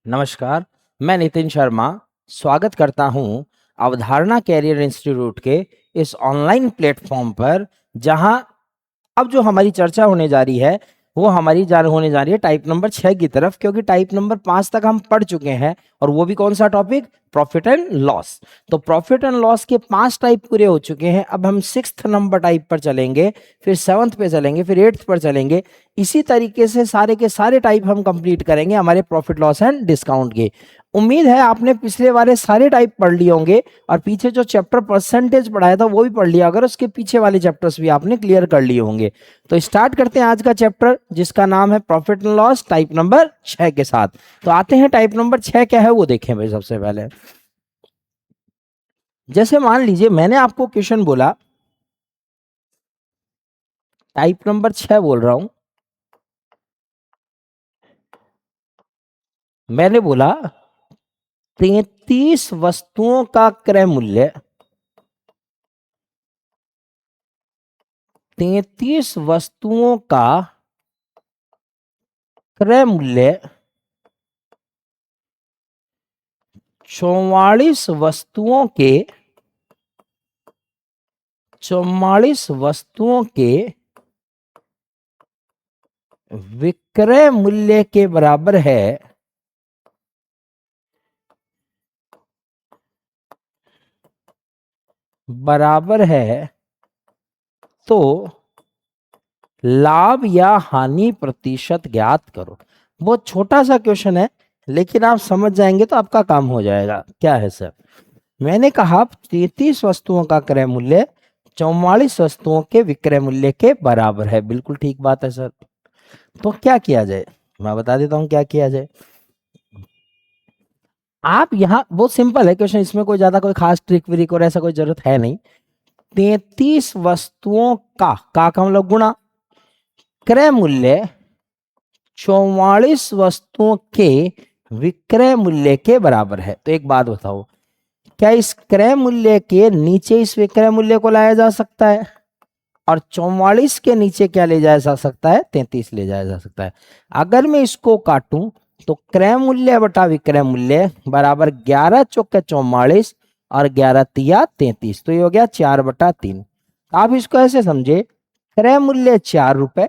नमस्कार, मैं नितिन शर्मा स्वागत करता हूं अवधारणा कैरियर इंस्टीट्यूट के इस ऑनलाइन प्लेटफॉर्म पर, जहां अब जो हमारी चर्चा होने जा रही है वो हमारी होने जा रही है टाइप नंबर 6 की तरफ, क्योंकि टाइप नंबर 5 तक हम पढ़ चुके हैं और वो भी कौन सा टॉपिक, प्रॉफिट एंड लॉस। तो प्रॉफिट एंड लॉस के 5 टाइप पूरे हो चुके हैं। अब हम 6th नंबर टाइप पर चलेंगे, फिर 7th पे चलेंगे, फिर 8th पर चलेंगे। इसी तरीके से सारे के सारे टाइप हम कंप्लीट करेंगे हमारे प्रॉफिट लॉस एंड डिस्काउंट के। उम्मीद है आपने पिछले वाले सारे टाइप पढ़ लिए होंगे और पीछे जो चैप्टर परसेंटेज पढ़ाया था वो भी पढ़ लिया, अगर उसके पीछे वाले चैप्टर्स भी आपने क्लियर कर लिए होंगे। तो स्टार्ट करते हैं आज का चैप्टर, जिसका नाम है profit and loss type number 6 के साथ। तो आते हैं टाइप नंबर 6 क्या है वो देखें भाई। सबसे पहले जैसे मान लीजिए मैंने आपको क्वेश्चन बोला, टाइप नंबर 6 बोल रहा हूं, मैंने बोला 33 वस्तुओं का क्रय मूल्य, 33 वस्तुओं का क्रय मूल्य 44 वस्तुओं के विक्रय मूल्य के बराबर है। तो लाभ या हानि प्रतिशत ज्ञात करो। बहुत छोटा सा क्वेश्चन है, लेकिन आप समझ जाएंगे तो आपका काम हो जाएगा। क्या है सर? मैंने कहा 33 वस्तुओं का क्रय मूल्य 44 वस्तुओं के विक्रय मूल्य के बराबर है। बिल्कुल ठीक बात है सर। तो क्या किया जाए, मैं बता देता हूं क्या किया जाए। आप यहाँ बहुत सिंपल है क्वेश्चन, इसमें कोई ज्यादा कोई खास ट्रिक विरिक और ऐसा कोई जरूरत है नहीं। 33 वस्तुओं का मतलब गुणा क्रय मूल्य 44 वस्तुओं के विक्रय मूल्य के बराबर है। तो एक बात बताओ, क्या इस क्रय मूल्य के नीचे इस विक्रय मूल्य को लाया जा सकता है? और 44 के नीचे क्या ले जाया जा सकता है? 33 ले जाया जा सकता है। अगर मैं इसको काटूं तो क्रय मूल्य बटा विक्रय मूल्य बराबर 11 चौके 44 और 11 तिया 33। तो ये हो गया 4/3। आप इसको ऐसे समझे, क्रय मूल्य 4 रुपए,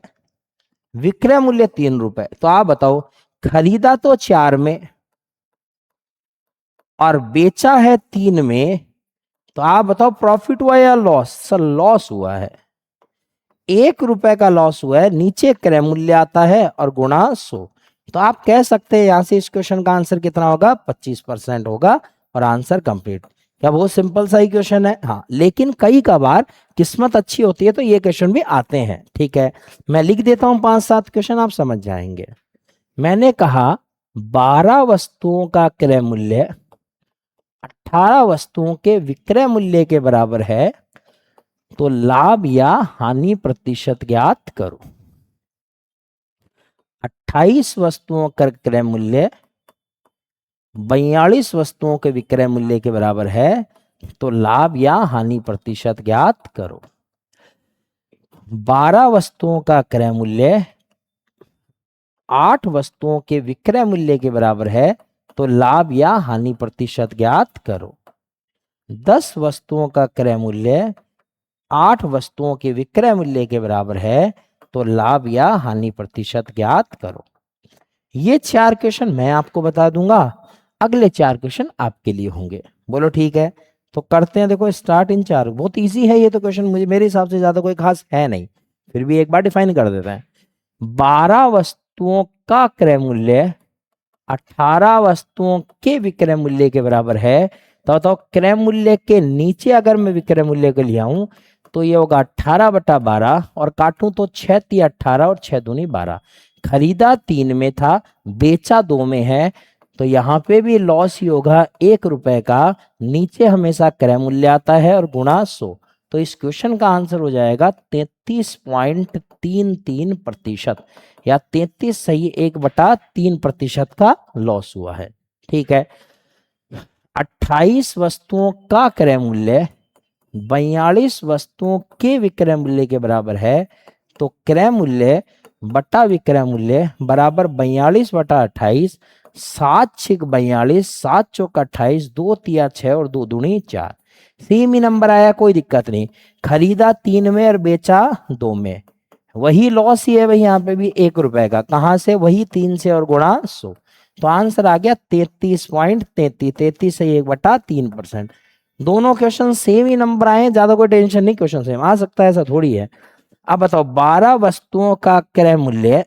विक्रय मूल्य 3 रुपए। तो आप बताओ, खरीदा तो 4 में और बेचा है 3 में, तो आप बताओ प्रॉफिट हुआ या लॉस? सर लॉस हुआ है। 1 रुपए का लॉस हुआ है। नीचे क्रय मूल्य आता है और गुणा 100। तो आप कह सकते हैं यहां से इस क्वेश्चन का आंसर कितना होगा? 25% होगा और आंसर कंप्लीट। क्या बहुत सिंपल सा ही क्वेश्चन है? हाँ, लेकिन कई बार किस्मत अच्छी होती है तो ये क्वेश्चन भी आते हैं। ठीक है, मैं लिख देता हूं 5-7 क्वेश्चन, आप समझ जाएंगे। मैंने कहा 12 वस्तुओं का क्रय मूल्य 18 वस्तुओं के विक्रय मूल्य के बराबर है, तो लाभ या हानि प्रतिशत ज्ञात करो। 28 वस्तुओं का क्रय मूल्य 42 वस्तुओं के विक्रय मूल्य के बराबर है, तो लाभ या हानि प्रतिशत ज्ञात करो। 12 वस्तुओं का क्रय मूल्य 8 वस्तुओं के विक्रय मूल्य के बराबर है, तो लाभ या हानि प्रतिशत ज्ञात करो। 10 वस्तुओं का क्रय मूल्य 8 वस्तुओं के विक्रय मूल्य के बराबर है, तो लाभ या हानि प्रतिशत ज्ञात करो। ये 4 क्वेश्चन मैं आपको बता दूंगा, अगले 4 क्वेश्चन आपके लिए होंगे। बोलो ठीक है? तो करते हैं। देखो स्टार्ट इन 4। बहुत इजी है ये तो क्वेश्चन, मुझे मेरे हिसाब से ज्यादा कोई खास है नहीं, फिर भी एक बार डिफाइन कर देते हैं। 12 वस्तुओं का क्रय मूल्य 18 वस्तुओं के विक्रय मूल्य के बराबर है, तो बताओ क्रय मूल्य के नीचे अगर मैं विक्रय मूल्य को ले आऊं तो ये होगा 18/12 और काटूं तो 6 × 18 और 6 दूनी 12। खरीदा 3 में था, बेचा 2 में है, तो यहाँ पे भी लॉस ही होगा 1 रुपए का। नीचे हमेशा क्रय मूल्य आता है और गुणा 100। तो इस क्वेश्चन का आंसर हो जाएगा 33.33%, या 33 सही 1/3% का लॉस हुआ है। ठीक है, 28 वस्तुओं का क्रय मूल्य 42 वस्तुओं के विक्रय मूल्य के बराबर है, तो क्रय मूल्य बटा विक्रय मूल्य बराबर 42/28 सात छिक 42, सात चौक 28, दो तिया 6 और दो दूनी 4। सेम ही नंबर आया, कोई दिक्कत नहीं। खरीदा 3 में और बेचा 2 में, वही लॉस ही है भाई, यहाँ पे भी 1 रुपए का। कहां से? वही 3 से और गुणा 100। तो आंसर आ गया 33.33, 33 से 1/3%। दोनों क्वेश्चन सेम ही नंबर आए, ज्यादा कोई टेंशन नहीं, क्वेश्चन सेम आ सकता है, ऐसा थोड़ी है। अब बताओ, 12 वस्तुओं का क्रय मूल्य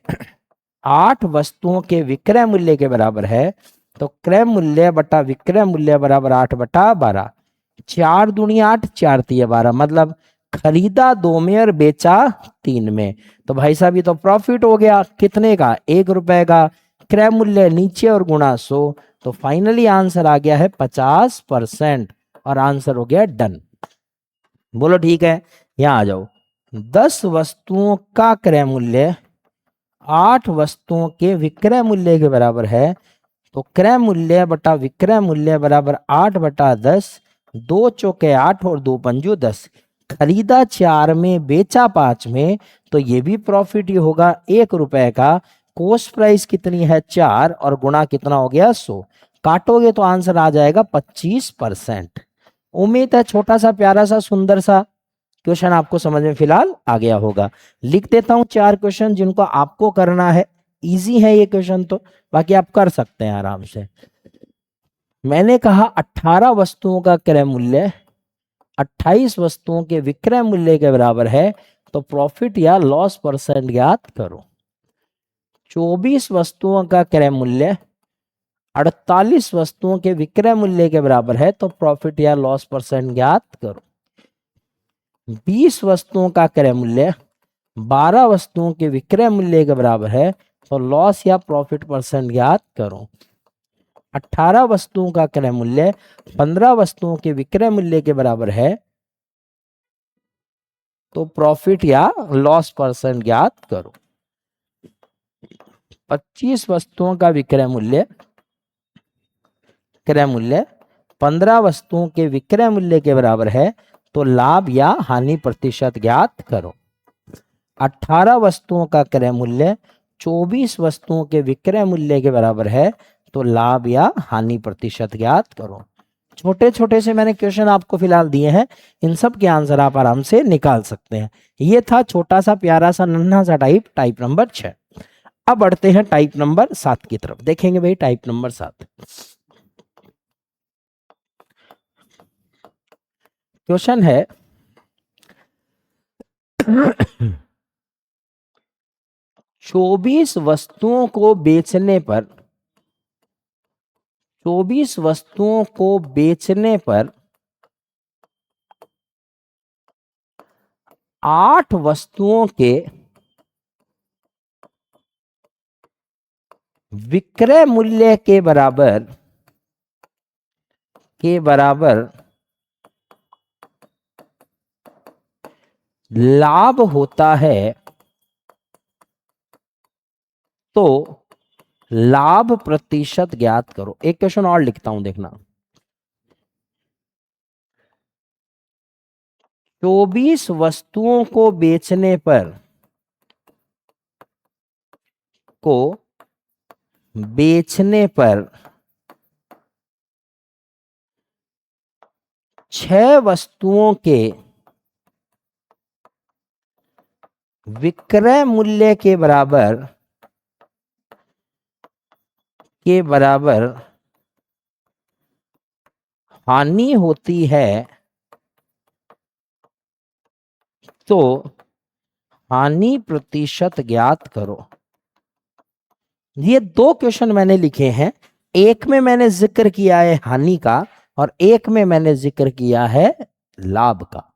8 वस्तुओं के विक्रय मूल्य के बराबर है, तो क्रय मूल्य बटा विक्रय मूल्य बराबर 8/12। 4 दूनी 8, 4 तिया 12, मतलब खरीदा 2 में और बेचा 3 में। तो भाई साहब ये तो प्रॉफिट हो गया, कितने का? 1 रुपए का। क्रय मूल्य नीचे और गुणा 100, तो फाइनली आंसर आ गया है 50%, और आंसर हो गया डन। बोलो ठीक है। यहां आ जाओ, 10 वस्तुओं का क्रय मूल्य 8 वस्तुओं के विक्रय मूल्य के बराबर है, तो क्रय मूल्य बटा विक्रय मूल्य बराबर 8/10। 2 चौके 8 और 2 पंजो 10। खरीदा 4 में, बेचा 5 में, तो ये भी प्रॉफिट ही होगा 1 रुपए का। कोस्ट प्राइस कितनी है? 4, और गुणा कितना हो गया? 100। काटोगे तो आंसर आ जाएगा 25%। उम्मीद है छोटा सा प्यारा सा सुंदर सा क्वेश्चन आपको समझ में फिलहाल आ गया होगा। लिख देता हूं 4 क्वेश्चन जिनको आपको करना है। इजी है ये क्वेश्चन तो, बाकी आप कर सकते हैं आराम से। मैंने कहा 18 वस्तुओं का क्रय मूल्य 28 वस्तुओं के विक्रय मूल्य के बराबर है, तो प्रॉफिट या लॉस परसेंट ज्ञात करो। 24 वस्तुओं का क्रय मूल्य 48 वस्तुओं के विक्रय मूल्य के बराबर है, तो प्रॉफिट या लॉस परसेंट ज्ञात करो। 20 वस्तुओं का क्रय मूल्य 12 वस्तुओं के विक्रय मूल्य के बराबर है, तो लॉस या प्रॉफिट परसेंट ज्ञात करो। 18 वस्तुओं का क्रय मूल्य 15 वस्तुओं के विक्रय मूल्य के बराबर है, तो प्रॉफिट या लॉस परसेंट ज्ञात करो। 25 वस्तुओं का विक्रय मूल्य 15 वस्तुओं के विक्रय मूल्य के बराबर है, तो लाभ या हानि प्रतिशत ज्ञात करो। 18 वस्तुओं का क्रय मूल्य 24 वस्तुओं के विक्रय मूल्य के बराबर है, तो लाभ या हानि प्रतिशत ज्ञात करो। छोटे छोटे से मैंने क्वेश्चन आपको फिलहाल दिए हैं, इन सब के आंसर आप आराम से निकाल सकते हैं। ये था छोटा सा प्यारा सा नन्हा सा टाइप नंबर 6। अब बढ़ते हैं टाइप नंबर 7 की तरफ। देखेंगे भाई टाइप नंबर 7। क्वेश्चन है 24 वस्तुओं को बेचने पर 24 वस्तुओं को बेचने पर 8 वस्तुओं के विक्रय मूल्य के बराबर लाभ होता है, तो लाभ प्रतिशत ज्ञात करो। एक क्वेश्चन और लिखता हूं, देखना। 24 वस्तुओं को बेचने पर 6 वस्तुओं के विक्रय मूल्य के बराबर हानि होती है, तो हानि प्रतिशत ज्ञात करो। ये 2 क्वेश्चन मैंने लिखे हैं, एक में मैंने जिक्र किया है हानि का और एक में मैंने जिक्र किया है लाभ का।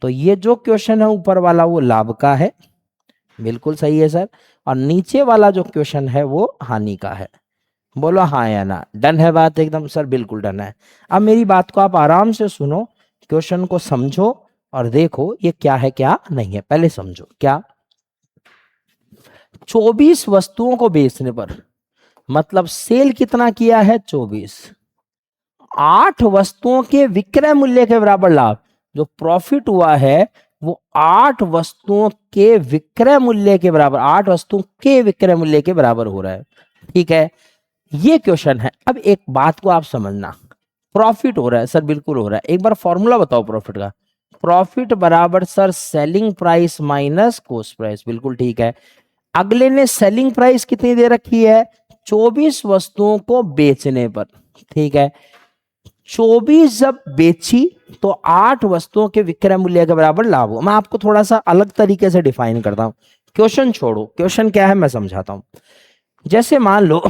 तो ये जो क्वेश्चन है ऊपर वाला वो लाभ का है, बिल्कुल सही है सर, और नीचे वाला जो क्वेश्चन है वो हानि का है। बोलो हाँ या ना। डन है बात एकदम सर? बिल्कुल डन है। अब मेरी बात को आप आराम से सुनो, क्वेश्चन को समझो और देखो ये क्या है क्या नहीं है। पहले समझो क्या। 24 वस्तुओं को बेचने पर, मतलब सेल कितना किया है? 24। 8 वस्तुओं के विक्रय मूल्य के बराबर लाभ, जो प्रॉफिट हुआ है वो 8 वस्तुओं के विक्रय मूल्य के बराबर, 8 वस्तुओं के विक्रय मूल्य के बराबर हो रहा है। ठीक है, ये क्वेश्चन है। अब एक बात को आप समझना, प्रॉफिट हो रहा है सर, बिल्कुल हो रहा है। एक बार फॉर्मूला बताओ प्रॉफिट का। प्रॉफिट बराबर sir selling price minus cost price, बिल्कुल ठीक है। अगले ने सेलिंग प्राइस कितनी दे रखी है, 24 वस्तुओं को बेचने पर, ठीक है। 24 जब बेची तो 8 वस्तुओं के विक्रय मूल्य के बराबर लाभ हो। मैं आपको थोड़ा सा अलग तरीके से डिफाइन करता हूं, क्वेश्चन छोड़ो, क्वेश्चन क्या है मैं समझाता हूं। जैसे मान लो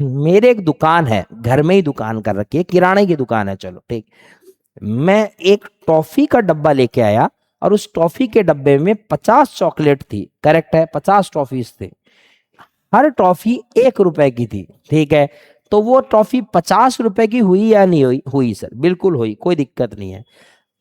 मेरे एक दुकान है, घर में ही दुकान कर रखी है, किराने की दुकान है, चलो ठीक। मैं एक टॉफी का डब्बा लेके आया और उस टॉफी के डब्बे में 50 चॉकलेट थी, करेक्ट है, 50 टॉफीज थी। हर टॉफी 1 रुपए की थी, ठीक है। तो वो टॉफी 50 रुपए की हुई या नहीं हुई, हुई सर, बिल्कुल हुई, कोई दिक्कत नहीं है।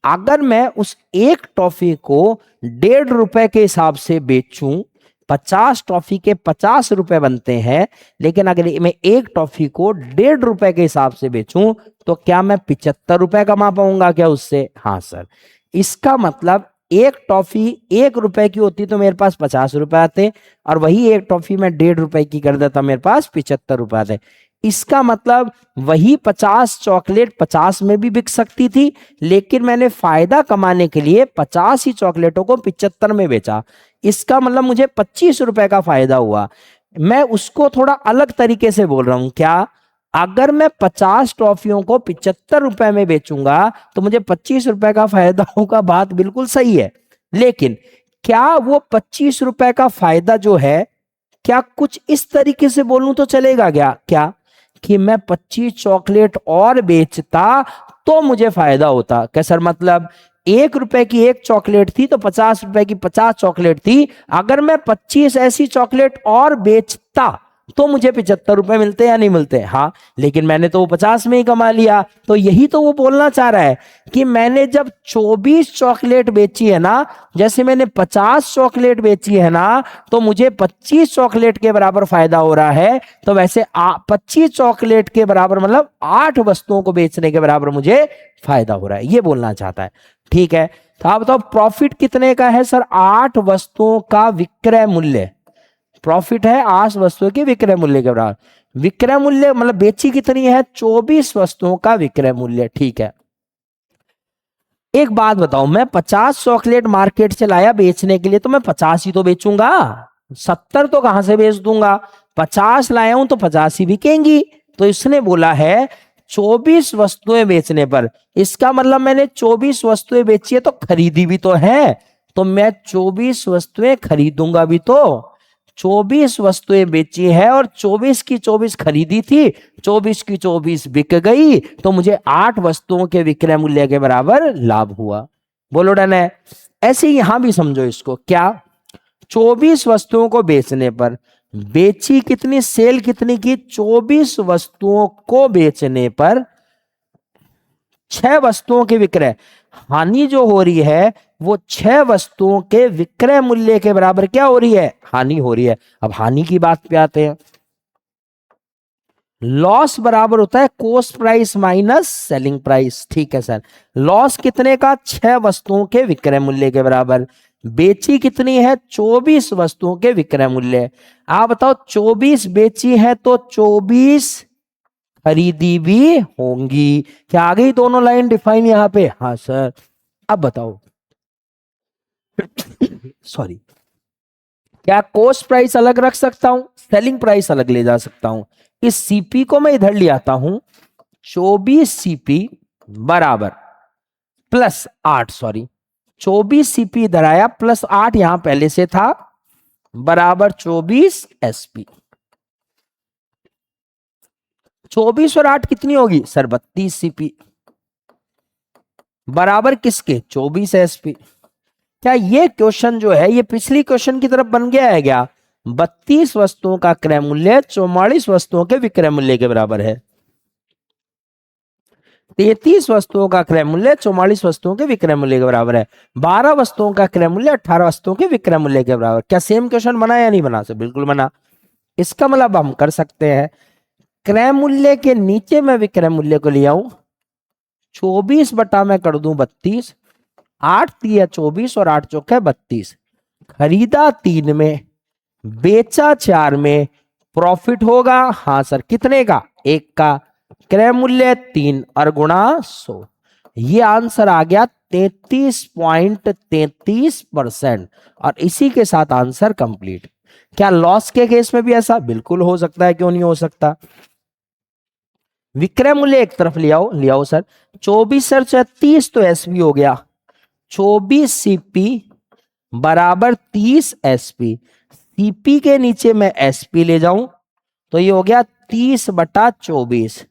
अगर मैं उस एक टॉफी को 1.5 रुपए के हिसाब से बेचूं, 50 टॉफी के 50 रुपए बनते हैं, लेकिन अगर मैं एक टॉफी को 1.5 रुपए के हिसाब से बेचूं तो क्या मैं 75 रुपए कमा पाऊंगा क्या उससे? हाँ सर। इसका मतलब एक टॉफी 1 रुपए की होती तो मेरे पास 50 रुपए आते, और वही एक टॉफी में 1.5 रुपए की कर देता, मेरे पास 75 रुपए आते। इसका मतलब वही 50 चॉकलेट 50 में भी बिक सकती थी, लेकिन मैंने फायदा कमाने के लिए 50 ही चॉकलेटों को 75 में बेचा। इसका मतलब मुझे 25 रुपए का फायदा हुआ। मैं उसको थोड़ा अलग तरीके से बोल रहा हूं, क्या? अगर मैं 50 टॉफियों को 75 रुपए में बेचूंगा तो मुझे 25 रुपए का फायदा होगा, बात बिल्कुल सही है। लेकिन क्या वो 25 रुपए का फायदा जो है, क्या कुछ इस तरीके से बोलूं तो चलेगा क्या? क्या कि मैं 25 चॉकलेट और बेचता तो मुझे फायदा होता? क्या सर मतलब 1 रुपए की एक चॉकलेट थी तो 50 रुपए की 50 चॉकलेट थी, अगर मैं 25 ऐसी चॉकलेट और बेचता तो मुझे 75 रुपए मिलते या नहीं मिलते? हाँ, लेकिन मैंने तो वो 50 में ही कमा लिया। तो यही तो वो बोलना चाह रहा है कि मैंने जब 24 चॉकलेट बेची है ना, जैसे मैंने 50 चॉकलेट बेची है ना, तो मुझे 25 चॉकलेट के बराबर फायदा हो रहा है। तो वैसे 25 चॉकलेट के बराबर मतलब 8 वस्तुओं को बेचने के बराबर मुझे फायदा हो रहा है, ये बोलना चाहता है। ठीक है, तो आप बताओ प्रॉफिट कितने का है सर? 8 वस्तुओं का विक्रय मूल्य। प्रॉफिट है 8 वस्तुओं के विक्रय मूल्य के बराबर। विक्रय मूल्य मतलब बेची कितनी है? 24 वस्तुओं का विक्रय मूल्य, ठीक है। एक बात बताओ, मैं 50 चॉकलेट मार्केट से लाया बेचने के लिए, तो मैं 50 ही तो बेचूंगा, 70 तो कहां से बेच दूंगा? 50 लाया हूं तो 50 ही बिकेंगी। तो इसने बोला है 24 वस्तुएं बेचने पर, इसका मतलब मैंने 24 वस्तुएं बेची है तो खरीदी भी तो है, तो मैं 24 वस्तुएं खरीदूंगा भी तो। 24 वस्तुएं बेची है और 24 की 24 खरीदी थी, 24 की 24 बिक गई, तो मुझे 8 वस्तुओं के विक्रय मूल्य के बराबर लाभ हुआ। बोलो डन है? ऐसे ही यहां भी समझो इसको, क्या? 24 वस्तुओं को बेचने पर, बेची कितनी, सेल कितनी की? 24 वस्तुओं को बेचने पर 6 वस्तुओं के विक्रय, हानि जो हो रही है वो 6 वस्तुओं के विक्रय मूल्य के बराबर क्या हो रही है? हानि हो रही है। अब हानि की बात पे आते हैं। लॉस बराबर होता है cost price minus selling price, ठीक है सर। लॉस कितने का? 6 वस्तुओं के विक्रय मूल्य के बराबर। बेची कितनी है? 24 वस्तुओं के विक्रय मूल्य। आप बताओ 24 बेची है तो 24 खरीदी भी होंगी। क्या आ गई दोनों लाइन डिफाइन यहां पे? हाँ सर। अब बताओ सॉरी, क्या कॉस्ट प्राइस अलग रख सकता हूं, सेलिंग प्राइस अलग ले जा सकता हूं? इस सीपी को मैं इधर ले आता हूं, 24 सीपी बराबर प्लस 8, सॉरी 24 सीपी इधर आया प्लस 8 यहां पहले से था, बराबर 24 एसपी। 24 और 8 कितनी होगी सर? 32 सीपी बराबर किसके? 24 एसपी। क्या ये क्वेश्चन जो है ये पिछली क्वेश्चन की तरफ बन गया है क्या? 32 वस्तुओं का क्रय मूल्य 44 वस्तुओं के विक्रय मूल्य के बराबर है। 33 वस्तुओं का क्रय मूल्य 44 वस्तुओं के विक्रय मूल्य के बराबर है। 12 वस्तुओं का क्रय मूल्य 18 वस्तुओं के विक्रय मूल्य के बराबर। क्या सेम क्वेश्चन बना या नहीं बना? सर बिल्कुल बना। इसका मतलब हम कर सकते हैं, क्रय मूल्य के नीचे मैं विक्रय मूल्य को ले आऊं, 24 बटा मैं कर दूं 32, 8 तिया 24 और 8 चौके 32। खरीदा 3 में, बेचा 4 में, प्रॉफिट होगा, हाँ सर, कितने का? 1 का। क्रय मूल्य 3 और गुणा 100। ये आंसर आ गया 33.33%। और इसी के साथ आंसर कंप्लीट। क्या लॉस के केस में भी ऐसा? बिल्कुल हो सकता है, क्यों नहीं हो सकता। विक्रय मूल्य एक तरफ ले आओ सर। 24 सर 30 तो एसपी हो गया, 24 सीपी बराबर 30 एसपी। सीपी के नीचे मैं एसपी ले जाऊं तो ये हो गया 30/24।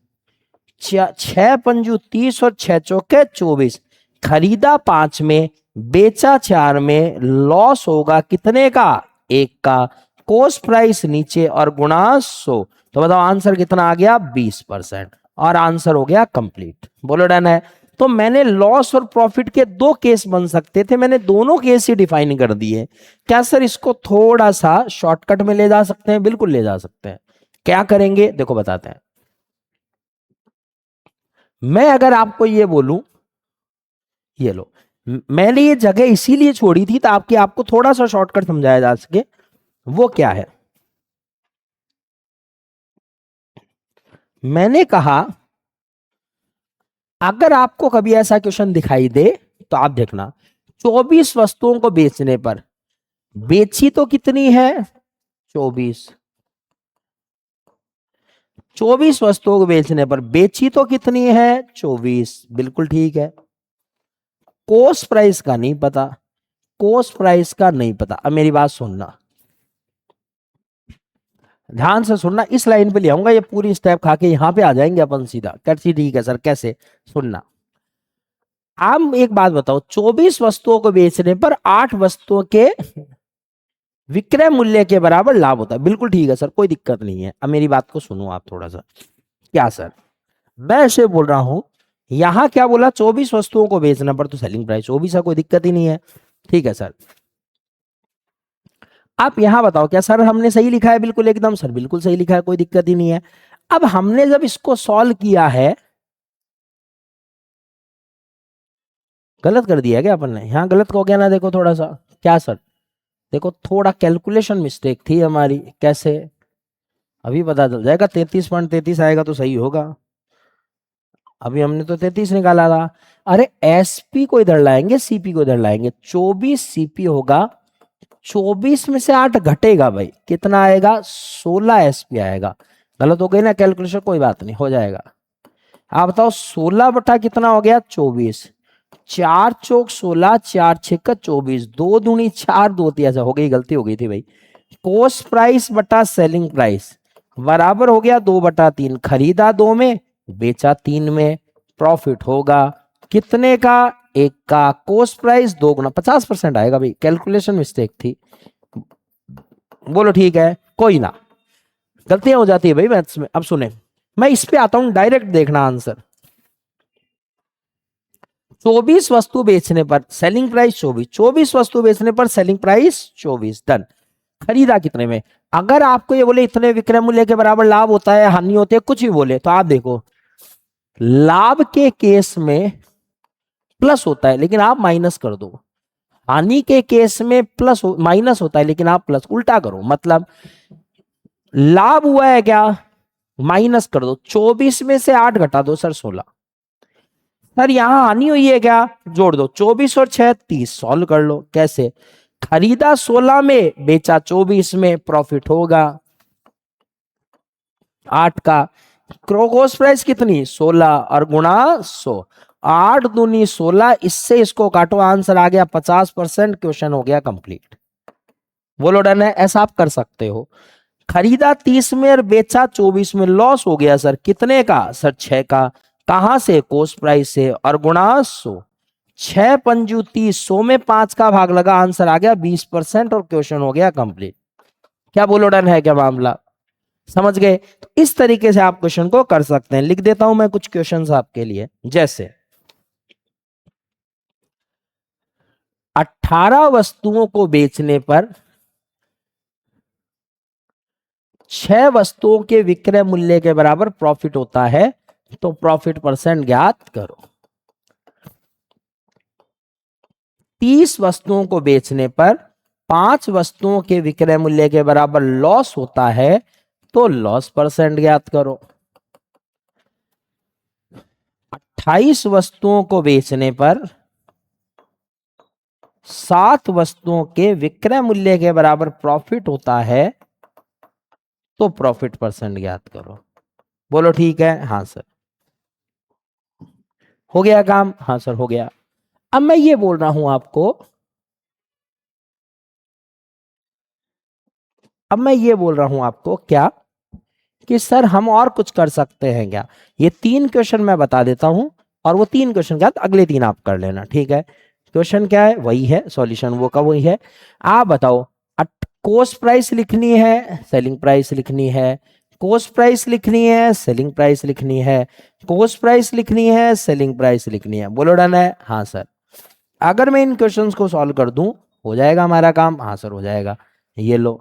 6 पंजू 30 और 6 चौके 24। खरीदा 5 में, बेचा 4 में, लॉस होगा कितने का? 1 का। कोस्ट प्राइस नीचे और गुणा 100। तो बताओ आंसर कितना आ गया? 20%। और आंसर हो गया कंप्लीट। बोलो डन है। तो मैंने लॉस और प्रॉफिट के 2 केस बन सकते थे, मैंने दोनों केस ही डिफाइन कर दिए। क्या सर इसको थोड़ा सा शॉर्टकट में ले जा सकते हैं? बिल्कुल ले जा सकते हैं। क्या करेंगे देखो बताते हैं। मैं अगर आपको ये बोलूं, ये लो, मैंने ये जगह इसीलिए छोड़ी थी ताकि आपको थोड़ा सा शॉर्टकट समझाया जा सके। वो क्या है? मैंने कहा अगर आपको कभी ऐसा क्वेश्चन दिखाई दे तो आप देखना, 24 वस्तुओं को बेचने पर बेची तो कितनी है? 24। 24 वस्तुओं को बेचने पर बेची तो कितनी है? 24। बिल्कुल ठीक है। कोस्ट प्राइस का नहीं पता, कोस्ट प्राइस का नहीं पता। अब मेरी बात सुनना, ध्यान से सुनना, इस लाइन पे ले आऊंगा, ये पूरी स्टेप खा के यहां पे आ जाएंगे अपन सीधा। कैसी? ठीक है सर, कैसे? सुनना। आप एक बात बताओ, 24 वस्तुओं को बेचने पर 8 वस्तुओं के विक्रय मूल्य के बराबर लाभ होता है। बिल्कुल ठीक है सर, कोई दिक्कत नहीं है। अब मेरी बात को सुनो आप थोड़ा सा। क्या सर? मैं ऐसे बोल रहा हूं, यहां क्या बोला? 24 वस्तुओं को बेचने पर तो सेलिंग प्राइस 24 है, कोई दिक्कत ही नहीं है। ठीक है सर। आप यहां बताओ, क्या सर हमने सही लिखा है? बिल्कुल एकदम सर, बिल्कुल सही लिखा है, कोई दिक्कत ही नहीं है। अब हमने जब इसको सॉल्व किया है, गलत कर दिया क्या अपन ने? यहां गलत हो गया ना, देखो थोड़ा सा। क्या सर? देखो थोड़ा कैलकुलेशन मिस्टेक थी हमारी। कैसे? अभी पता चल जाएगा। 33.33 आएगा तो सही होगा। अभी हमने तो 33 निकाला था। अरे एसपी को इधर लाएंगे, सीपी को इधर लाएंगे। 24 सीपी होगा, 24 में से 8 घटेगा भाई, कितना आएगा? 16 एसपी आएगा। गलत हो गई ना कैलकुलेशन, कोई बात नहीं, हो जाएगा। आप बताओ 16 बटा कितना हो गया? 24। 4 चौक 16, 4 6 24। 2 दूनी 4, 2 ऐसा हो गई, गलती हो गई थी भाई। कोस्ट प्राइस बटा सेलिंग प्राइस बराबर हो गया 2/3। खरीदा 2 में, बेचा 3 में, प्रॉफिट होगा कितने का? 1 का। कोस्ट प्राइस 2 गुना 50% आएगा भाई, कैलकुलेशन मिस्टेक थी। बोलो ठीक है, कोई ना, गलतियां हो जाती है भाई मैथ्स में। अब सुने, मैं इस पे आता हूं, डायरेक्ट देखना आंसर। 24 वस्तु बेचने पर सेलिंग प्राइस 24, 24 वस्तु बेचने पर सेलिंग प्राइस 24। डन। खरीदा कितने में? अगर आपको ये बोले इतने विक्रय मूल्य के बराबर लाभ होता है, हानि होती है, कुछ भी बोले, तो आप देखो लाभ के केस में प्लस होता है लेकिन आप माइनस कर दो, हानि के केस में प्लस माइनस होता है लेकिन आप प्लस, उल्टा करो। मतलब लाभ हुआ है क्या? माइनस कर दो। 24 में से 8 घटा दो सर, 16। सर यहां हानि हुई है क्या? जोड़ दो। 24 और 6 30। सॉल्व कर लो। कैसे? खरीदा 16 में, बेचा 24 में, प्रॉफिट होगा 8 का। क्रोकोस प्राइस कितनी? 16 और गुणा 100। 8 दूनी 16, इससे इसको काटो, आंसर आ गया 50%। क्वेश्चन हो गया कंप्लीट। बोलो डन है। ऐसा आप कर सकते हो। खरीदा 30 में और बेचा 24 में, लॉस हो गया सर कितने का? सर 6 का। कहां से? कोस्ट प्राइस से, और गुणा 100। 6 पंजू 30, 100 में 5 का भाग लगा, आंसर आ गया 20% और क्वेश्चन हो गया कंप्लीट। क्या बोलो डन है क्या मामला? समझ गए? तो इस तरीके से आप क्वेश्चन को कर सकते हैं। लिख देता हूं मैं कुछ क्वेश्चंस आपके लिए। जैसे 18 वस्तुओं को बेचने पर 6 वस्तुओं के विक्रय मूल्य के बराबर प्रॉफिट होता है, तो प्रॉफिट परसेंट ज्ञात करो। 30 वस्तुओं को बेचने पर 5 वस्तुओं के विक्रय मूल्य के बराबर लॉस होता है, तो लॉस परसेंट ज्ञात करो। 28 वस्तुओं को बेचने पर 7 वस्तुओं के विक्रय मूल्य के बराबर प्रॉफिट होता है, तो प्रॉफिट परसेंट ज्ञात करो। बोलो ठीक है? हाँ सर। हो गया काम? हाँ सर हो गया। अब मैं ये बोल रहा हूं आपको, क्या कि सर हम और कुछ कर सकते हैं क्या? ये 3 क्वेश्चन मैं बता देता हूं, और वो 3 क्वेश्चन के बाद अगले 3 आप कर लेना, ठीक है? क्वेश्चन क्या है? वही है, सॉल्यूशन वो का वही है। आप बताओ, कॉस्ट प्राइस लिखनी है, सेलिंग प्राइस लिखनी है, कॉस्ट प्राइस लिखनी है, सेलिंग प्राइस लिखनी है, कॉस्ट प्राइस लिखनी है, सेलिंग प्राइस लिखनी है। बोलो डन है? हाँ सर। अगर मैं इन क्वेश्चंस को सॉल्व कर दूं, हो जाएगा हमारा काम? हाँ सर हो जाएगा। ये लो,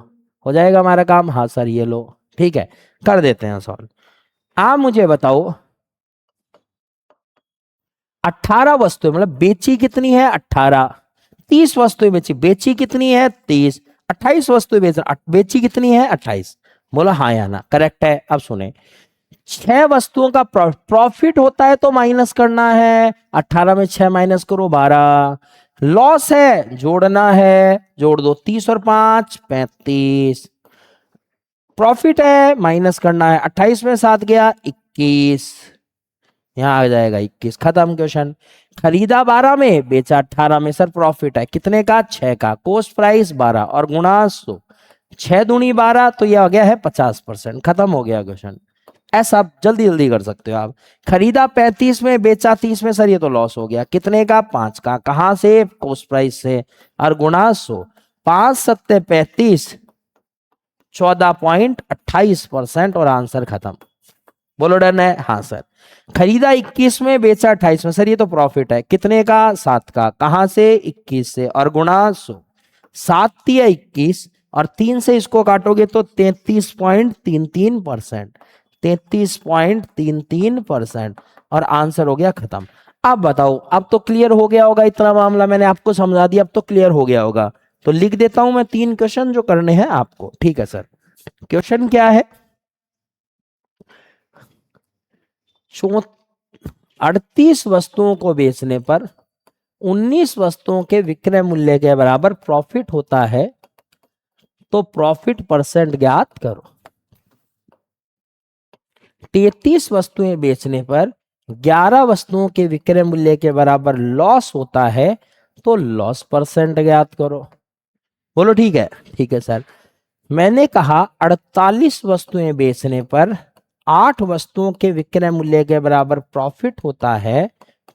हो जाएगा हमारा काम? हाँ सर ये लो। ठीक है, कर देते हैं सॉल्व। आप मुझे बताओ, 18 वस्तुएं, मतलब बेची कितनी है? 18। 30 वस्तुएं बेची, बेची कितनी है? 30। 28 वस्तुएं बेची कितनी है? 28। बोला हाँ या ना? करेक्ट है। अब सुने, 6 वस्तुओं का प्रॉफिट होता है तो माइनस करना है। 18 में 6 माइनस करो, 12। लॉस है, जोड़ना है, जोड़ दो, 30 और 5 35। प्रॉफिट है, माइनस करना है, 28 में 7 गया 21, यहां आ जाएगा 21। खत्म क्वेश्चन। खरीदा 12 में, बेचा 18 में। सर प्रॉफिट है कितने का? 6 का। कॉस्ट प्राइस 12 और गुणा 100, 6 दूनी 12, तो ये आ गया है 50%। खत्म हो गया क्वेश्चन। ऐसा आप जल्दी जल्दी कर सकते हो आप। खरीदा 35 में, बेचा 30 में। सर ये तो लॉस हो गया कितने का? 5 का। कहां से? कॉस्ट प्राइस से, और गुणा 100। 5 सत्ते 35, 14.28%, और आंसर खत्म। बोलो डन है? हाँ सर। खरीदा 21 में, बेचा 28 में। सर ये तो प्रॉफिट है कितने का? 7 का। कहां से? 21 से, और गुणा 100। 7 तिया 21, और 3 से इसको काटोगे तो 33.33%। 33.33%, और आंसर हो गया खत्म। अब बताओ, अब तो क्लियर हो गया होगा, इतना मामला मैंने आपको समझा दिया, अब तो क्लियर हो गया होगा। तो लिख देता हूं मैं 3 क्वेश्चन जो करने हैं आपको, ठीक है सर? क्वेश्चन क्या है? 38 वस्तुओं को बेचने पर 19 वस्तुओं के विक्रय मूल्य के बराबर प्रॉफिट होता है, तो प्रॉफिट परसेंट ज्ञात करो। 33 वस्तुएं बेचने पर 11 वस्तुओं के विक्रय मूल्य के बराबर लॉस होता है, तो लॉस परसेंट ज्ञात करो। बोलो ठीक है? ठीक है सर। मैंने कहा 48 वस्तुएं बेचने पर 8 वस्तुओं के विक्रय मूल्य के बराबर प्रॉफिट होता है,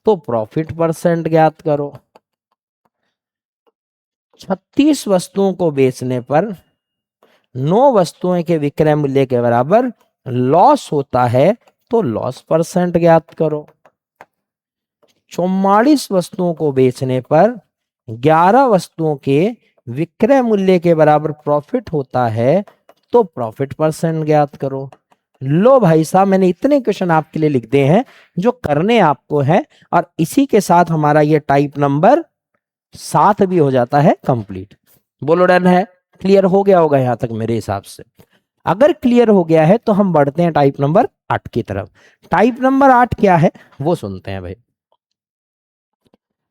तो प्रॉफिट परसेंट ज्ञात करो। 36 वस्तुओं को बेचने पर 9 वस्तुएं के विक्रय मूल्य के बराबर लॉस होता है, तो लॉस परसेंट ज्ञात करो। 44 वस्तुओं को बेचने पर 11 वस्तुओं के विक्रय मूल्य के बराबर प्रॉफिट होता है, तो प्रॉफिट परसेंट ज्ञात करो। लो भाई साहब, मैंने इतने क्वेश्चन आपके लिए लिख दिए हैं जो करने आपको है, और इसी के साथ हमारा ये टाइप नंबर 7 भी हो जाता है कंप्लीट। बोलो डन है? क्लियर हो गया होगा यहां तक मेरे हिसाब से। अगर क्लियर हो गया है तो हम बढ़ते हैं टाइप नंबर 8 की तरफ। टाइप नंबर 8 क्या है वो सुनते हैं भाई।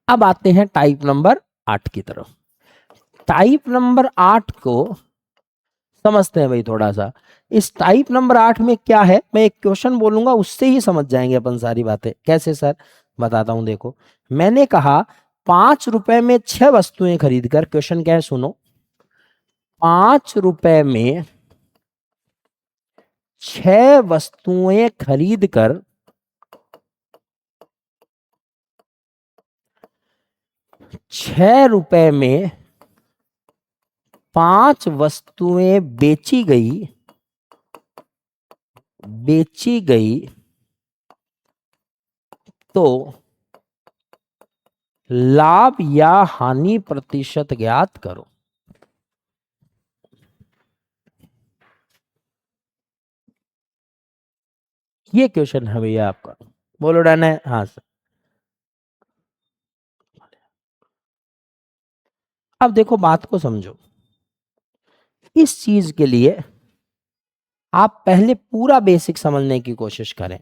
अब आते हैं टाइप नंबर 8 की तरफ। टाइप नंबर 8 को समझते हैं भाई थोड़ा सा। इस टाइप नंबर 8 में क्या है, मैं एक क्वेश्चन बोलूंगा उससे ही समझ जाएंगे अपन सारी बातें। कैसे सर? बताता हूं। देखो, मैंने कहा 5 रुपए में 6 वस्तुएं खरीद कर, क्वेश्चन क्या है सुनो, 5 रुपए में 6 वस्तुएं खरीद कर 6 रुपए में 5 वस्तुएं बेची गई, तो लाभ या हानि प्रतिशत ज्ञात करो। ये क्वेश्चन है भैया आपका। बोलो डन है? हाँ सर। अब देखो, बात को समझो। इस चीज के लिए आप पहले पूरा बेसिक समझने की कोशिश करें।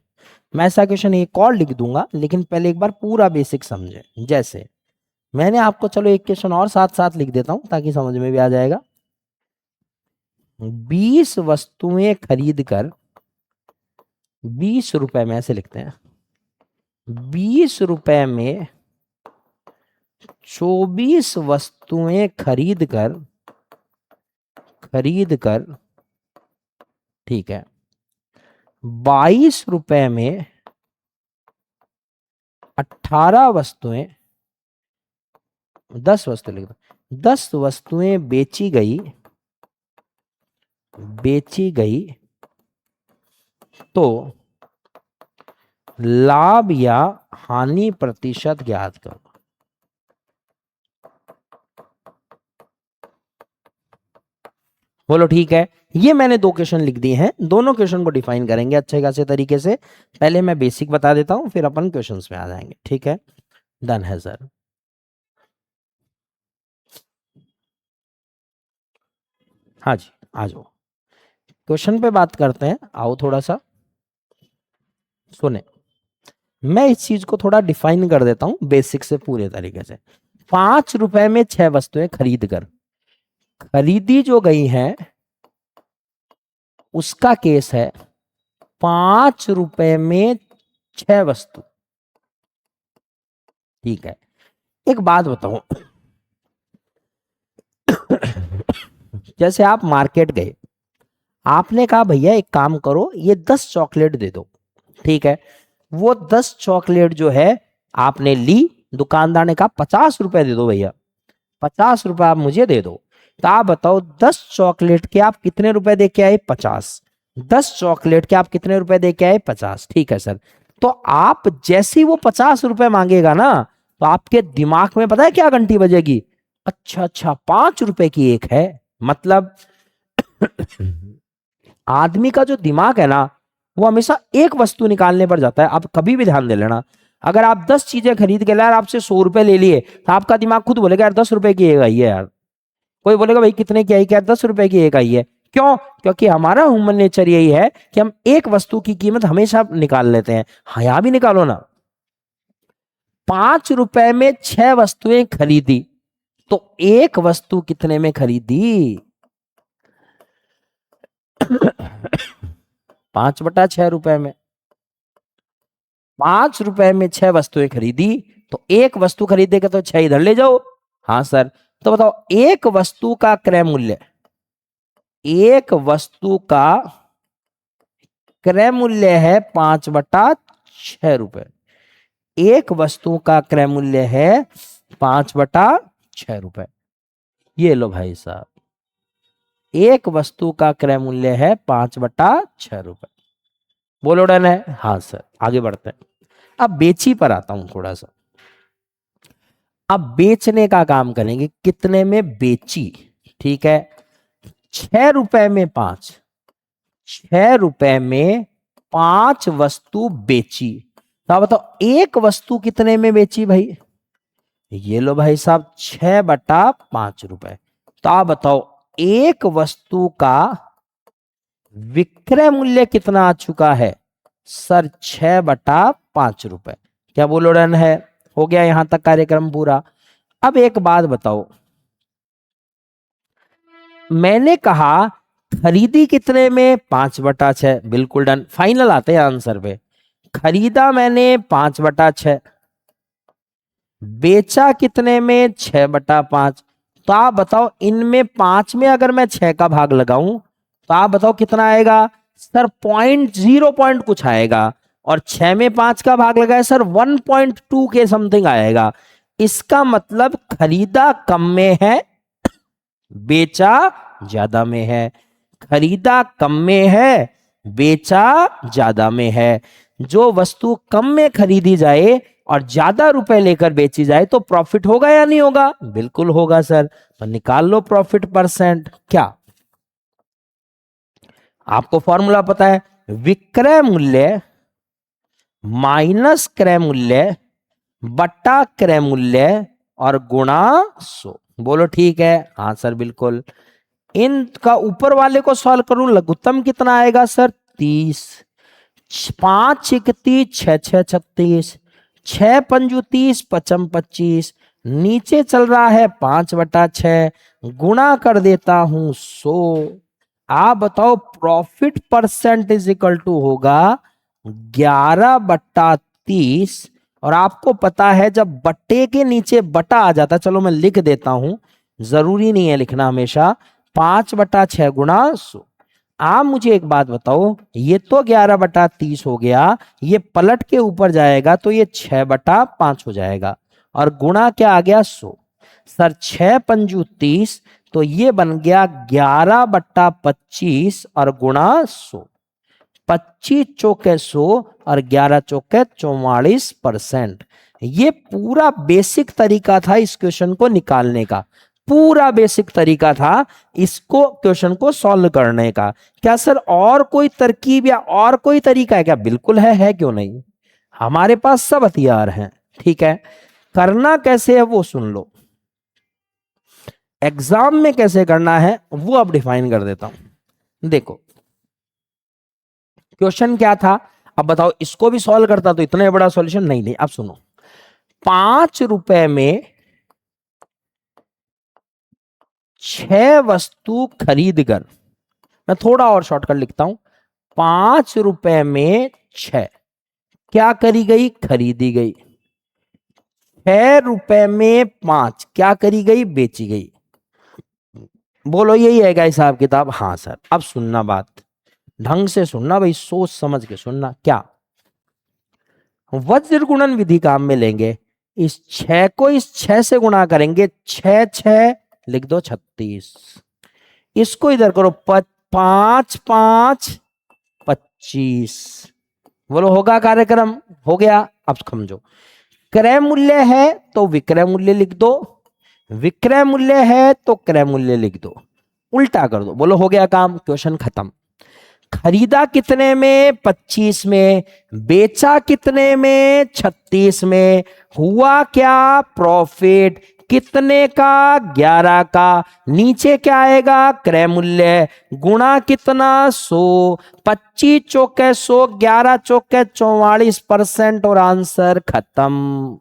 मैं ऐसा क्वेश्चन एक और लिख दूंगा, लेकिन पहले एक बार पूरा बेसिक समझें। जैसे मैंने आपको, चलो एक क्वेश्चन और साथ साथ लिख देता हूं ताकि समझ में भी आ जाएगा। 20 वस्तुएं खरीद कर 20 रुपए में, ऐसे लिखते हैं, 20 रुपए में 24 वस्तुएं खरीद कर, ठीक है, 22 रुपए में 18 वस्तुएं, 10 वस्तुएं लिख दो, 10 वस्तुएं बेची गई तो लाभ या हानि प्रतिशत ज्ञात करो। बोलो ठीक है। ये मैंने दो क्वेश्चन लिख दिए हैं, दोनों क्वेश्चन को डिफाइन करेंगे अच्छे खासे तरीके से। पहले मैं बेसिक बता देता हूं, फिर अपन क्वेश्चंस में आ जाएंगे। ठीक है, डन है सर। हाँ जी, आ जाओ, क्वेश्चन पे बात करते हैं। आओ थोड़ा सा सुने, मैं इस चीज को थोड़ा डिफाइन कर देता हूं बेसिक से पूरे तरीके से। 5 रुपए में 6 वस्तुएं खरीद कर, खरीदी जो गई हैं उसका केस है 5 रुपए में 6 वस्तु। ठीक है, एक बात बताऊं, जैसे आप मार्केट गए, आपने कहा भैया एक काम करो, ये 10 चॉकलेट दे दो। ठीक है, वो 10 चॉकलेट जो है आपने ली, दुकानदार ने कहा 50 रुपए दे दो भैया, 50 रुपए आप मुझे दे दो। तो आप बताओ 10 चॉकलेट के आप कितने रुपए दे के आए? 50। 10 चॉकलेट के आप कितने रुपए दे के आए? 50। ठीक है सर। तो आप जैसे ही वो 50 रुपए मांगेगा ना, तो आपके दिमाग में पता है क्या घंटी बजेगी? अच्छा अच्छा, 5 रुपए की एक है। मतलब आदमी का जो दिमाग है ना, वो हमेशा एक वस्तु निकालने पर जाता है। आप कभी भी ध्यान दे लेना, अगर आप 10 चीजें खरीद के लाए, आपसे 100 रुपए ले लिए, तो आपका दिमाग खुद बोलेगा यार 10 रुपए की एक आई है यार। कोई बोलेगा भाई कितने की आई? क्या 10 रुपए की एक आई है। क्यों? क्योंकि हमारा ह्यूमन नेचर यही है कि हम एक वस्तु की कीमत हमेशा निकाल लेते हैं। हाँ, यहां भी निकालो ना। 5 रुपए में 6 वस्तुएं खरीदी, तो एक वस्तु कितने में खरीदी? 5/6 रुपए में। 5 रुपए में 6 वस्तुएं खरीदी, तो एक वस्तु खरीदेगा तो 6 इधर ले जाओ। हाँ सर। तो बताओ, एक वस्तु का क्रय मूल्य, एक वस्तु का क्रय मूल्य है 5/6 रुपए। एक वस्तु का क्रय मूल्य है 5/6 रुपए। ये लो भाई साहब, एक वस्तु का क्रय मूल्य है 5/6 रुपए। बोलो डन है? हाँ सर। आगे बढ़ते हैं, अब बेची पर आता हूं थोड़ा सा। अब बेचने का काम करेंगे, कितने में बेची? ठीक है, 6 रुपए में 5, 6 रुपए में 5 वस्तु बेची। तो आप बताओ एक वस्तु कितने में बेची भाई? ये लो भाई साहब, 6/5 रुपए। तो आप बताओ एक वस्तु का विक्रय मूल्य कितना आ चुका है? सर 6/5 रुपए। क्या बोलो डन है? हो गया यहां तक कार्यक्रम पूरा। अब एक बात बताओ, मैंने कहा खरीदी कितने में? 5/6। बिल्कुल डन, फाइनल आते हैं आंसर पे। खरीदा मैंने 5/6, बेचा कितने में? 6/5। तो आप बताओ इनमें 5 में अगर मैं 6 का भाग लगाऊं, तो आप बताओ कितना आएगा? सर 0.0 पॉइंट कुछ आएगा। और 6 में 5 का भाग लगाए सर 1.2 के समथिंग आएगा। इसका मतलब खरीदा कम में है, बेचा ज्यादा में है। खरीदा कम में है, बेचा ज्यादा में है। जो वस्तु कम में खरीदी जाए और ज्यादा रुपए लेकर बेची जाए तो प्रॉफिट होगा या नहीं होगा? बिल्कुल होगा सर। तो निकाल लो प्रॉफिट परसेंट। क्या आपको फॉर्मूला पता है? विक्रय मूल्य माइनस क्रय मूल्य बट्टा क्रय मूल्य और गुणा 100। बोलो ठीक है? हाँ सर बिल्कुल। इनका ऊपर वाले को सॉल्व करूं, लघुत्तम कितना आएगा सर 30, 5 31 6 6 36, 6 पंजू 30 पचम 25, नीचे चल रहा है 5/6, गुणा कर देता हूं 100। आप बताओ profit percent is equal to होगा 11/30। और आपको पता है जब बट्टे के नीचे बटा आ जाता, चलो मैं लिख देता हूं, जरूरी नहीं है लिखना हमेशा, 5/6 गुणा 100। आप मुझे एक बात बताओ, ये तो 11/30 हो गया, ये पलट के ऊपर जाएगा तो ये 6/5 हो जाएगा, और गुणा क्या आ गया 100। सर 6 पंजू 30, तो ये बन गया 11/25 और गुणा 100। 25 चौके 100 और 11 चौके 44%। ये पूरा बेसिक तरीका था इस क्वेश्चन को निकालने का, पूरा बेसिक तरीका था इसको क्वेश्चन को सॉल्व करने का। क्या सर और कोई तरकीब या और कोई तरीका है क्या? बिल्कुल है क्यों नहीं, हमारे पास सब हथियार हैं। ठीक है, करना कैसे है वो सुन लो, एग्जाम में कैसे करना है वो अब डिफाइन कर देता हूं। देखो क्वेश्चन क्या था, अब बताओ इसको भी सॉल्व करता तो इतना बड़ा सॉल्यूशन नहीं। अब सुनो, 5 रुपए में 6 वस्तु खरीद कर, मैं थोड़ा और शॉर्टकट लिखता हूं, 5 रुपए में 6 क्या करी गई, खरीदी गई। 6 रुपए में 5 क्या करी गई, बेची गई। बोलो यही है क्या हिसाब किताब? हाँ सर। अब सुनना, बात ढंग से सुनना भाई, सोच समझ के सुनना। क्या वज्र गुणन विधि काम में लेंगे, इस 6 को इस 6 से गुणा करेंगे, 6 6 लिख दो 36, इसको इधर करो 5 5 25। बोलो होगा कार्यक्रम? हो गया। अब समझो, क्रय मूल्य है तो विक्रय मूल्य लिख दो, विक्रय मूल्य है तो क्रय मूल्य लिख दो, उल्टा कर दो। बोलो हो गया काम, क्वेश्चन खत्म। खरीदा कितने में, 25 में, बेचा कितने में, 36 में, हुआ क्या, प्रॉफिट कितने का, 11 का, नीचे क्या आएगा, क्रय मूल्य, गुणा कितना 100, 25 चौके 100, 11 चौके 44%, और आंसर खत्म।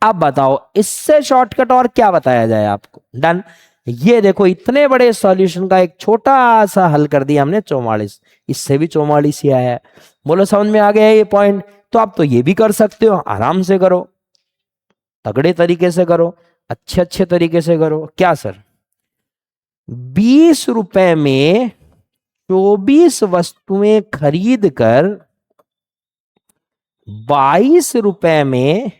अब बताओ इससे शॉर्टकट और क्या बताया जाए आपको? डन। ये देखो इतने बड़े सॉल्यूशन का एक छोटा सा हल कर दिया हमने, 44, इससे भी 44 ही आया है। बोलो समझ में आ गया ये पॉइंट? तो आप तो ये भी कर सकते हो, आराम से करो, तगड़े तरीके से करो, अच्छे अच्छे तरीके से करो। क्या सर, 20 रुपए में 24 वस्तुएं खरीद कर 22 रुपए में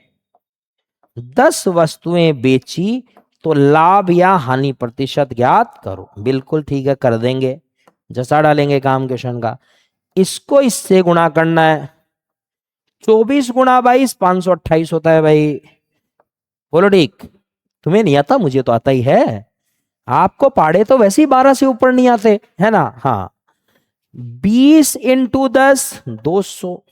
10 वस्तुएं बेची तो लाभ या हानि प्रतिशत ज्ञात करो। बिल्कुल ठीक है, कर देंगे, जैसा डालेंगे काम क्वेश्चन का। इसको इससे गुणा करना है, 24 गुणा 22 528 होता है भाई। बोलो ठीक, तुम्हें नहीं आता, मुझे तो आता ही है। आपको पाड़े तो वैसे ही 12 से ऊपर नहीं आते है ना। हाँ, 20 इंटू 10 200।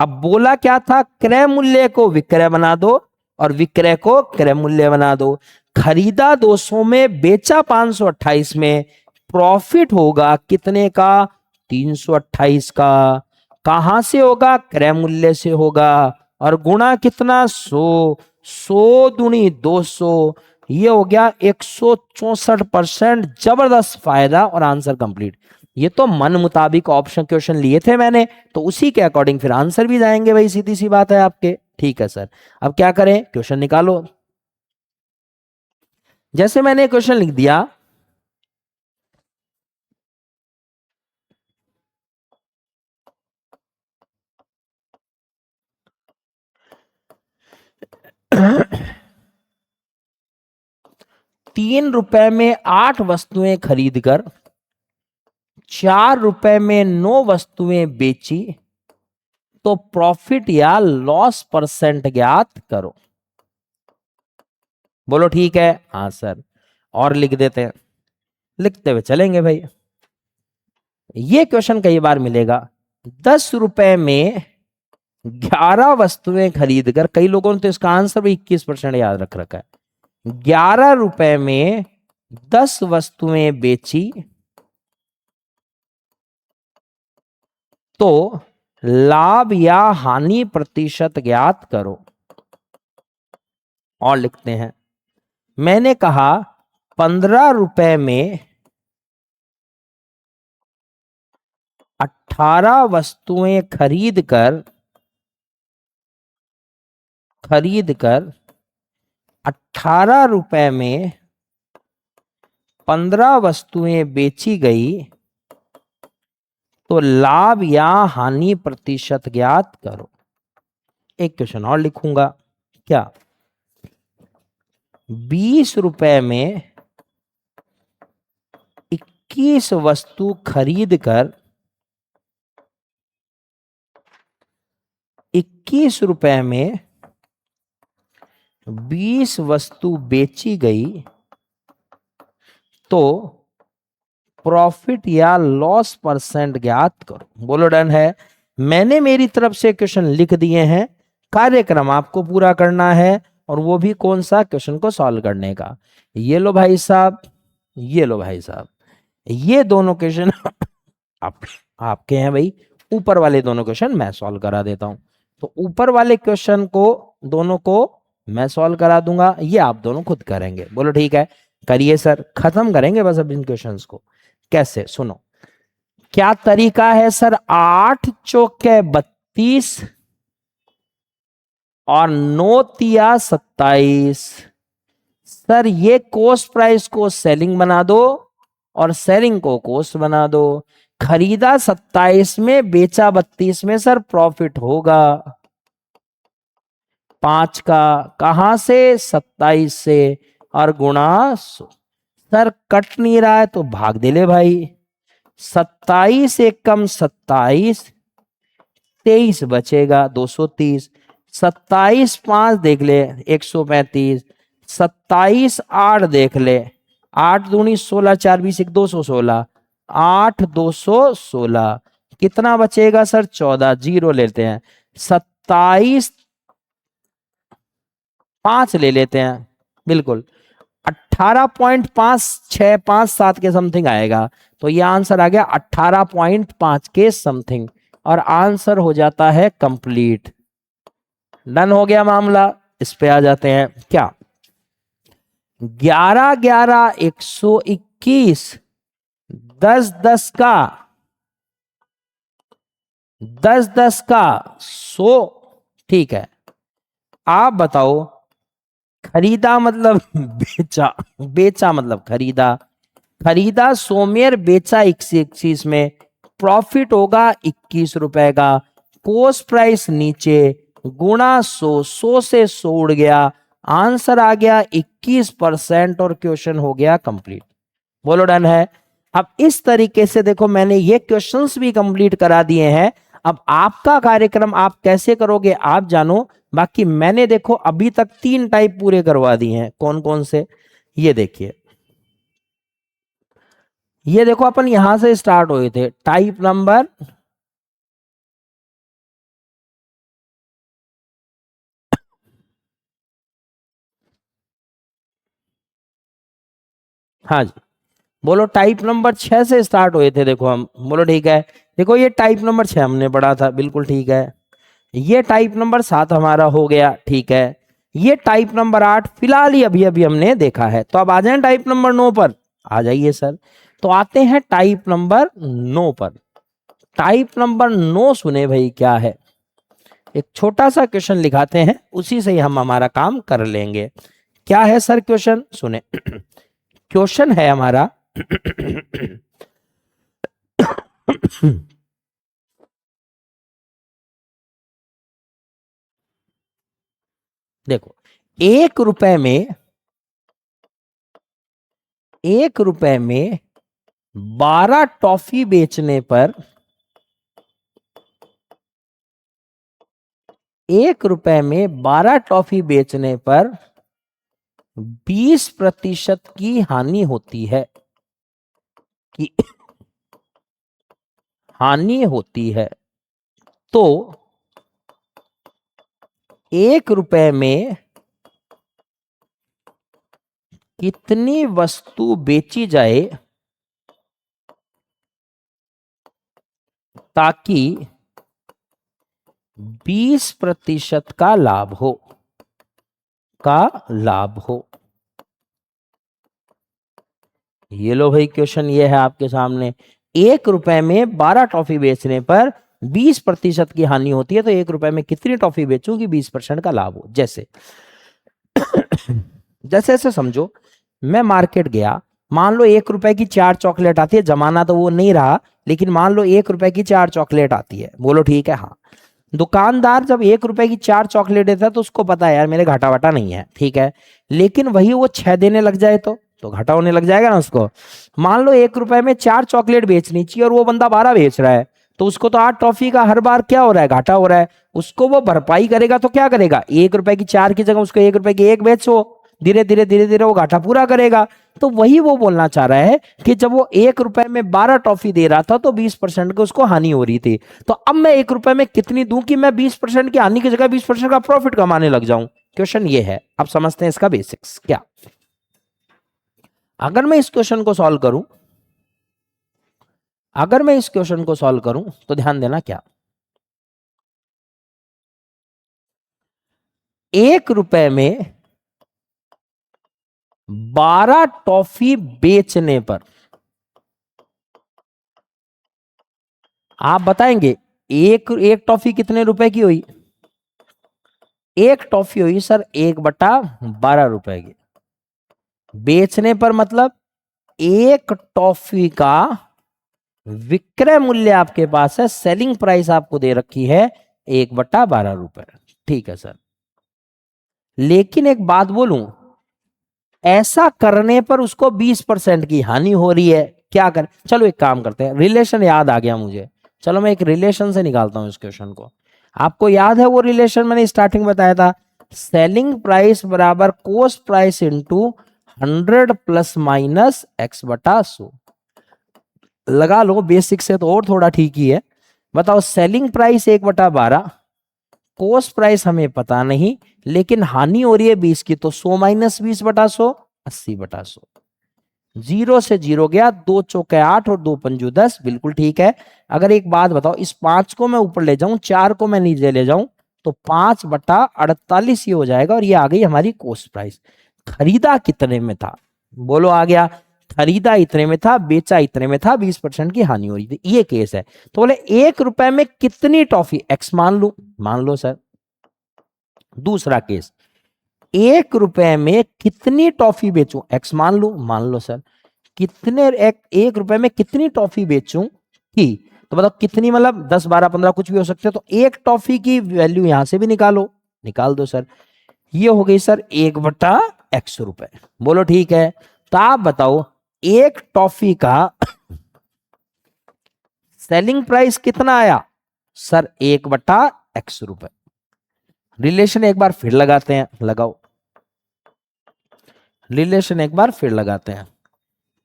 अब बोला क्या था, क्रय मूल्य को विक्रय बना दो और विक्रय को क्रय मूल्य बना दो। खरीदा 200 में, बेचा 528 में, प्रॉफिट होगा कितने का, 328 का। कहां से होगा, क्रय मूल्य से होगा, और गुणा कितना 100, 100 दूनी 200, ये हो गया 164%। जबरदस्त फायदा, और आंसर कंप्लीट। ये तो मन मुताबिक ऑप्शन क्वेश्चन लिए थे मैंने, तो उसी के अकॉर्डिंग फिर आंसर भी जाएंगे भाई, सीधी सी बात है आपके। ठीक है सर, अब क्या करें, क्वेश्चन निकालो। जैसे मैंने क्वेश्चन लिख दिया, ₹3 में 8 वस्तुएं खरीदकर 4 में 9 वस्तुएं बेची तो प्रॉफिट या लॉस परसेंट ज्ञात करो। बोलो ठीक है? हाँ सर। और लिख देते हैं, लिखते हुए चलेंगे भाई। ये क्वेश्चन कई बार मिलेगा। 10 रुपए में 11 वस्तुएं खरीद कर, कई लोगों ने तो इसका आंसर भी 21% याद रख रखा है। 11 रुपए में 10 वस्तुएं बेची तो लाभ या हानि प्रतिशत ज्ञात करो। और लिखते हैं, मैंने कहा 15 रुपए में 18 वस्तुएं खरीद कर 18 रुपए में 15 वस्तुएं बेची गई तो लाभ या हानि प्रतिशत ज्ञात करो। एक क्वेश्चन और लिखूंगा, क्या 20 रुपए में 21 वस्तु खरीद कर 21 रुपए में 20 वस्तु बेची गई तो प्रॉफिट या लॉस परसेंट ज्ञात करो। बोलो डन है। मैंने मेरी तरफ से क्वेश्चन लिख दिए हैं, कार्यक्रम आपको पूरा करना है, और वो भी कौन सा, क्वेश्चन को सॉल्व करने का। ये लो भाई साहब, ये लो भाई साहब, ये दोनों क्वेश्चन आप आपके हैं भाई। ऊपर वाले दोनों क्वेश्चन मैं सॉल्व करा देता हूं। तो ऊपर वाले क्वेश्चन को दोनों को मैं सॉल्व करा दूंगा, ये आप दोनों खुद करेंगे। बोलो ठीक है, करिए सर, खत्म करेंगे बस अब इन क्वेश्चंस को। कैसे, सुनो, क्या तरीका है सर? 8 चौके 32 और 9 तिया 27। सर ये कॉस्ट प्राइस को सेलिंग बना दो और सेलिंग को कॉस्ट बना दो। खरीदा 27 में, बेचा 32 में, सर प्रॉफिट होगा 5 का। कहां से? 27 से, और गुणा 100। सर कट नहीं रहा है तो भाग दे ले भाई। 27 एक कम 27, 23 बचेगा 230। 27 5 देख ले 135। 27 8 देख ले, 8 दूनी 16, 4 20 1 216, 8 216। कितना बचेगा सर? 14। जीरो लेते हैं। 27 5 ले लेते हैं, बिल्कुल 18.5657 के समथिंग आएगा। तो ये आंसर आ गया 18.5 के समथिंग, और आंसर हो जाता है कंप्लीट। डन हो गया मामला। इस पे आ जाते हैं, क्या 11 11 121, 10 10 का 10 10 का 100। ठीक है, आप बताओ, खरीदा मतलब बेचा, बेचा मतलब खरीदा। खरीदा सोमेर, बेचा 21 में, प्रॉफिट होगा 21 रुपए का। कोस्ट प्राइस नीचे, गुणा 100, 100 से 100 उड़ गया, आंसर आ गया 21%, और क्वेश्चन हो गया कंप्लीट। बोलो डन है। अब इस तरीके से देखो, मैंने ये क्वेश्चंस भी कंप्लीट करा दिए हैं। अब आपका कार्यक्रम आप कैसे करोगे आप जानो। बाकी मैंने देखो अभी तक 3 टाइप पूरे करवा दिए हैं। कौन कौन से? ये देखिए, ये देखो अपन यहां से स्टार्ट हुए थे। टाइप नंबर, हाँ जी, बोलो टाइप नंबर 6 से स्टार्ट हुए थे देखो हम। बोलो ठीक है। देखो ये टाइप नंबर 6 हमने पढ़ा था, बिल्कुल ठीक है। ये टाइप नंबर 7 हमारा हो गया, ठीक है। ये टाइप नंबर 8 फिलहाल ही अभी अभी हमने देखा है। तो अब आ जाए टाइप नंबर 9 पर। आ जाइए सर। तो आते हैं टाइप नंबर 9 पर। टाइप नंबर 9 सुने भाई क्या है। एक छोटा सा क्वेश्चन लिखाते हैं, उसी से ही हम हमारा काम कर लेंगे। क्या है सर क्वेश्चन? सुने, क्वेश्चन है हमारा देखो, 1 रुपए में 12 टॉफी बेचने पर, 1 रुपए में 12 टॉफी बेचने पर 20% की हानि होती है, कि हानि होती है। तो 1 रुपए में कितनी वस्तु बेची जाए ताकि 20% का लाभ हो। ये लो भाई क्वेश्चन ये है आपके सामने। 1 रुपए में 12 टॉफी बेचने पर 20% की हानि होती है, तो 1 रुपए में कितनी टॉफी बेचूं कि 20% का लाभ हो। जैसे जैसे ऐसे समझो, मैं मार्केट गया, मान लो 1 रुपए की 4 चॉकलेट आती है, जमाना तो वो नहीं रहा, लेकिन मान लो 1 रुपए की 4 चॉकलेट आती है, बोलो ठीक है। हाँ, दुकानदार जब 1 रुपए की 4 चॉकलेट देता है तो उसको पता है यार मेरे घाटा वाटा नहीं है, ठीक है। लेकिन वही वो 6 देने लग जाए तो घाटा होने लग जाएगा ना उसको। मान लो 1 रुपए में 4 चॉकलेट बेचनी चाहिए और वो बंदा 12 बेच रहा है, तो उसको तो 8 टॉफी का हर बार क्या हो रहा है, घाटा हो रहा है। उसको वो भरपाई करेगा तो क्या करेगा, 1 रुपए की 4 की जगह उसको 1 रुपए की 1 बेचो, धीरे धीरे धीरे धीरे वो घाटा पूरा करेगा। तो वही वो बोलना चाह रहा है कि जब वो 1 रुपए में 12 टॉफी दे रहा था तो 20% की उसको हानि हो रही थी। तो अब मैं 1 रुपए में कितनी दूं कि मैं 20% की हानि की जगह 20% का प्रॉफिट कमाने लग जाऊं। क्वेश्चन ये है, अब समझते हैं इसका बेसिक्स क्या। अगर मैं इस क्वेश्चन को सॉल्व करूं, तो ध्यान देना क्या, 1 रुपए में 12 टॉफी बेचने पर आप बताएंगे एक एक टॉफी कितने रुपए की हुई। एक टॉफी हुई सर 1/12 रुपए की। बेचने पर मतलब एक टॉफी का विक्रय मूल्य आपके पास है, सेलिंग प्राइस आपको दे रखी है 1/12 रुपए, ठीक है सर। लेकिन एक बात बोलूं, ऐसा करने पर उसको 20% की हानि हो रही है। क्या कर, चलो एक काम करते हैं, रिलेशन याद आ गया मुझे, चलो मैं एक रिलेशन से निकालता हूं इस क्वेश्चन को। आपको याद है वो रिलेशन मैंने स्टार्टिंग बताया था, सेलिंग प्राइस बराबर coast price into 100 plus minus x/100। लगा लो बेसिक से तो और थोड़ा ठीक ही है। बताओ, सेलिंग प्राइस 1/12, कोस्ट प्राइस हमें पता नहीं, लेकिन हानि हो रही है 20 की, तो 100 माइनस 20/100, 80/100। जीरो से जीरो गया, 2 चौके 8 और 2 पंजू 10, बिल्कुल ठीक है। अगर एक बात बताओ, इस 5 को मैं ऊपर ले जाऊं, 4 को मैं नीचे ले जाऊं, तो 5/48 ये हो जाएगा, और ये आ गई हमारी कोस्ट प्राइस। खरीदा कितने में था, बोलो आ गया, खरीदा इतने में था, बेचा इतने में था, 20% की हानि हो रही थी, ये केस है। तो बोले 1 रुपए में कितनी टॉफी, एक्स मान लो सर। दूसरा केस, 1 रुपए में कितनी टॉफी बेचूं, एक्स मान लो सर। कितने 1 रुपए में कितनी टॉफी बेचूं की, तो बताओ कितनी, मतलब 10 12 15 कुछ भी हो सकते हैं, तो एक टॉफी की वैल्यू यहां से भी निकाल दो सर। ये हो गई सर 1/x रुपए, बोलो ठीक है। तो आप बताओ एक टॉफी का सेलिंग प्राइस कितना आया, सर 1/x रुपए। रिलेशन एक बार फिर लगाते हैं, लगाओ रिलेशन एक बार फिर लगाते हैं,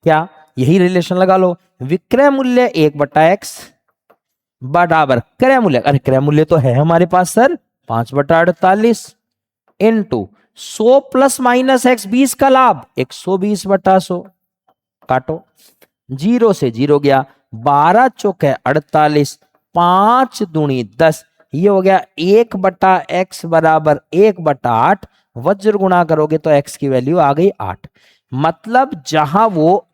क्या यही रिलेशन लगा लो, विक्रय मूल्य 1/x बराबर क्रय मूल्य, अरे क्रय मूल्य तो है हमारे पास sir 5/48 into 100 plus minus x, 20 का लाभ 120/100, काटो, जीरो से जीरो गया, 12 चौके 48, 5 दूनी 10, ये हो गया 1/x बराबर 1/8, वज्र गुणा करोगे तो x की वैल्यू आ गई 8। मतलब जहां वो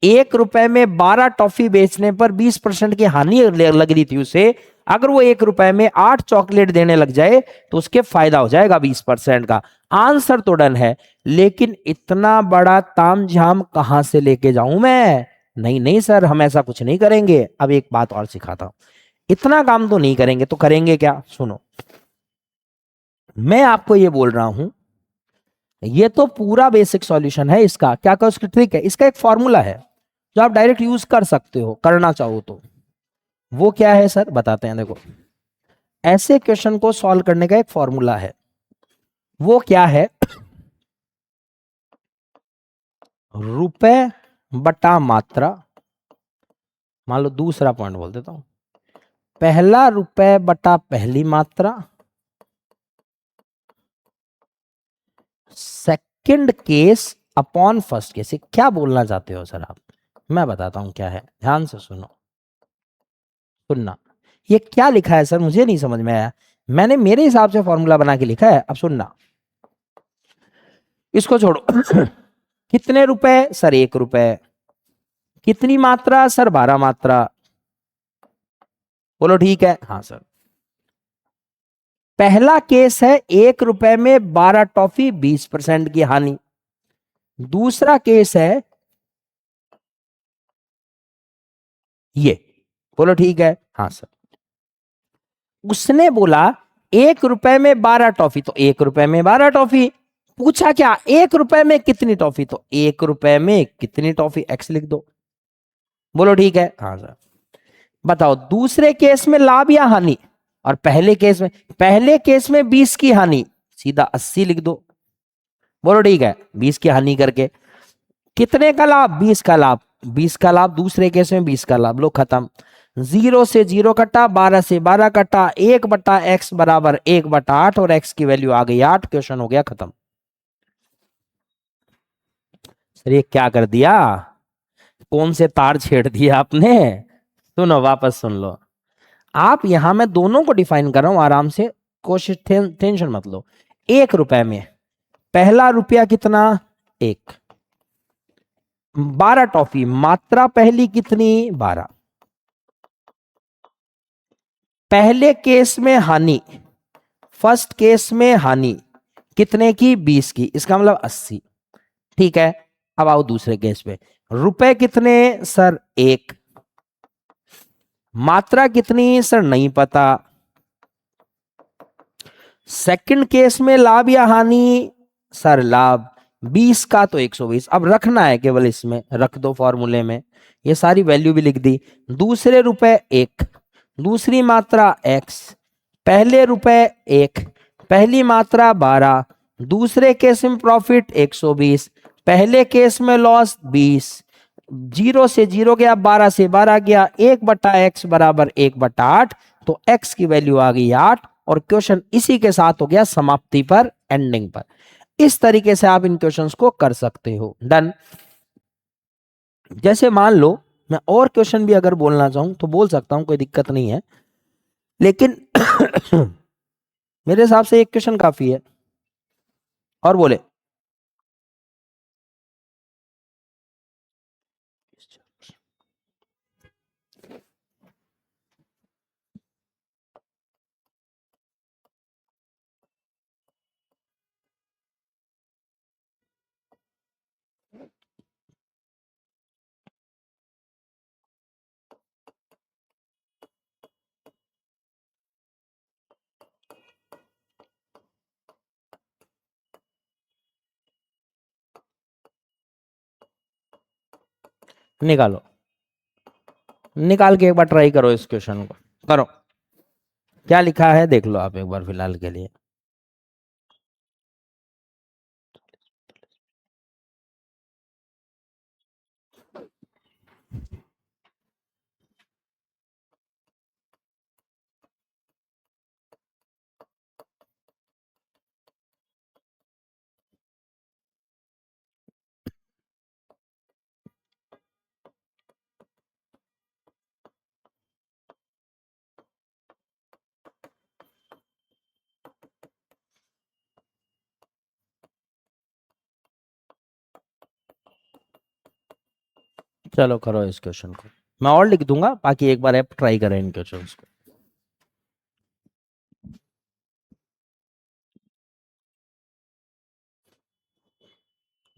1 रुपए में 12 टॉफी बेचने पर 20% की हानि लग रही थी उसे, अगर वो 1 रुपए में 8 चॉकलेट देने लग जाए तो उसके फायदा हो जाएगा 20% का। आंसर तो डन है, लेकिन इतना बड़ा तामझाम कहां से लेके जाऊं मैं। नहीं नहीं सर, हम ऐसा कुछ नहीं करेंगे। अब एक बात और सिखाता हूं, इतना काम तो नहीं करेंगे तो करेंगे क्या, सुनो। मैं आपको ये बोल रहा हूं, ये तो पूरा बेसिक सॉल्यूशन है इसका, क्या क्या उसकी ट्रिक है, इसका एक फॉर्मूला है जो आप डायरेक्ट यूज कर सकते हो करना चाहो तो। वो क्या है सर, बताते हैं, देखो ऐसे क्वेश्चन को सॉल्व करने का एक फॉर्मूला है। वो क्या है, रुपए बटा मात्रा, मान लो दूसरा पॉइंट बोल देता हूं, पहला रुपए बटा पहली मात्रा, second case upon first case, क्या बोलना चाहते हो सर आप? मैं बताता हूं क्या है, ध्यान से सुनो, सुनना। ये क्या लिखा है सर, मुझे नहीं समझ में आया। मैंने मेरे हिसाब से फॉर्मूला बना के लिखा है, अब सुनना। इसको छोड़ो। कितने रुपए सर? 1 रुपए। कितनी मात्रा सर? 12 मात्रा। बोलो ठीक है, हाँ सर। पहला केस है 1 रुपए में 12 टॉफी, 20% की हानि। दूसरा केस है ये। बोलो ठीक है, हाँ सर। उसने बोला 1 रुपए में 12 टॉफी, तो 1 रुपए में 12 टॉफी। पूछा क्या 1 रुपए में कितनी टॉफी, तो 1 रुपए में कितनी टॉफी, एक्स लिख दो। बोलो ठीक है, हाँ सर। बताओ दूसरे केस में लाभ या हानि? और पहले केस में 20 की हानि, सीधा 80 लिख दो। बोलो ठीक है, 20 की हानि करके कितने का लाभ? 20 का लाभ। 20 का लाभ, दूसरे केस में 20 का लाभ, लो खत्म। 0 से 0 कटा, 12 से 12 कटा, 1/x बराबर 1/8, और x की वैल्यू आ गई 8। क्वेश्चन हो गया खत्म। सर ये क्या कर दिया, कौन से तार छेड़ दिया आपने? सुनो, वापस सुन लो। आप यहां मैं दोनों को डिफाइन कर रहा हूं आराम से, कोशिश टेंशन मत लो। 1 रुपए में पहला रुपया कितना? 1। 12 टॉफी, मात्रा पहली कितनी? 12। पहले केस में हानि, फर्स्ट केस में हानि कितने की? 20 की, इसका मतलब 80। ठीक है, अब आओ दूसरे केस पे। रुपए कितने सर? 1। मात्रा कितनी सर? नहीं पता। सेकंड केस में लाभ या हानि? सर लाभ। 20 का तो 120, अब रखना है केवल, इसमें रख दो फॉर्मूले में, ये सारी वैल्यू भी लिख दी। दूसरे रुपए 1, दूसरी मात्रा x, पहले रुपए 1, पहली मात्रा 12, दूसरे केस में प्रॉफिट 120, पहले केस में लॉस 20। 0 से 0 गया, 12 से 12 गया, 1/x बराबर 1/8, तो x की वैल्यू आ गई 8। और क्वेश्चन इसी के साथ हो गया समाप्ति पर, एंडिंग पर। इस तरीके से आप इन क्वेश्चंस को कर सकते हो। डन। जैसे मान लो मैं और क्वेश्चन भी अगर बोलना चाहूं तो बोल सकता हूं, कोई दिक्कत नहीं है, लेकिन मेरे हिसाब से एक क्वेश्चन काफी है। और बोले निकालो, निकाल के एक बार ट्राई करो इस क्वेश्चन को, करो। क्या लिखा है देख लो आप एक बार फिलहाल के लिए। चलो करो इस क्वेश्चन को, मैं और लिख दूंगा, बाकी एक बार आप ट्राई करें इन क्वेश्चन को।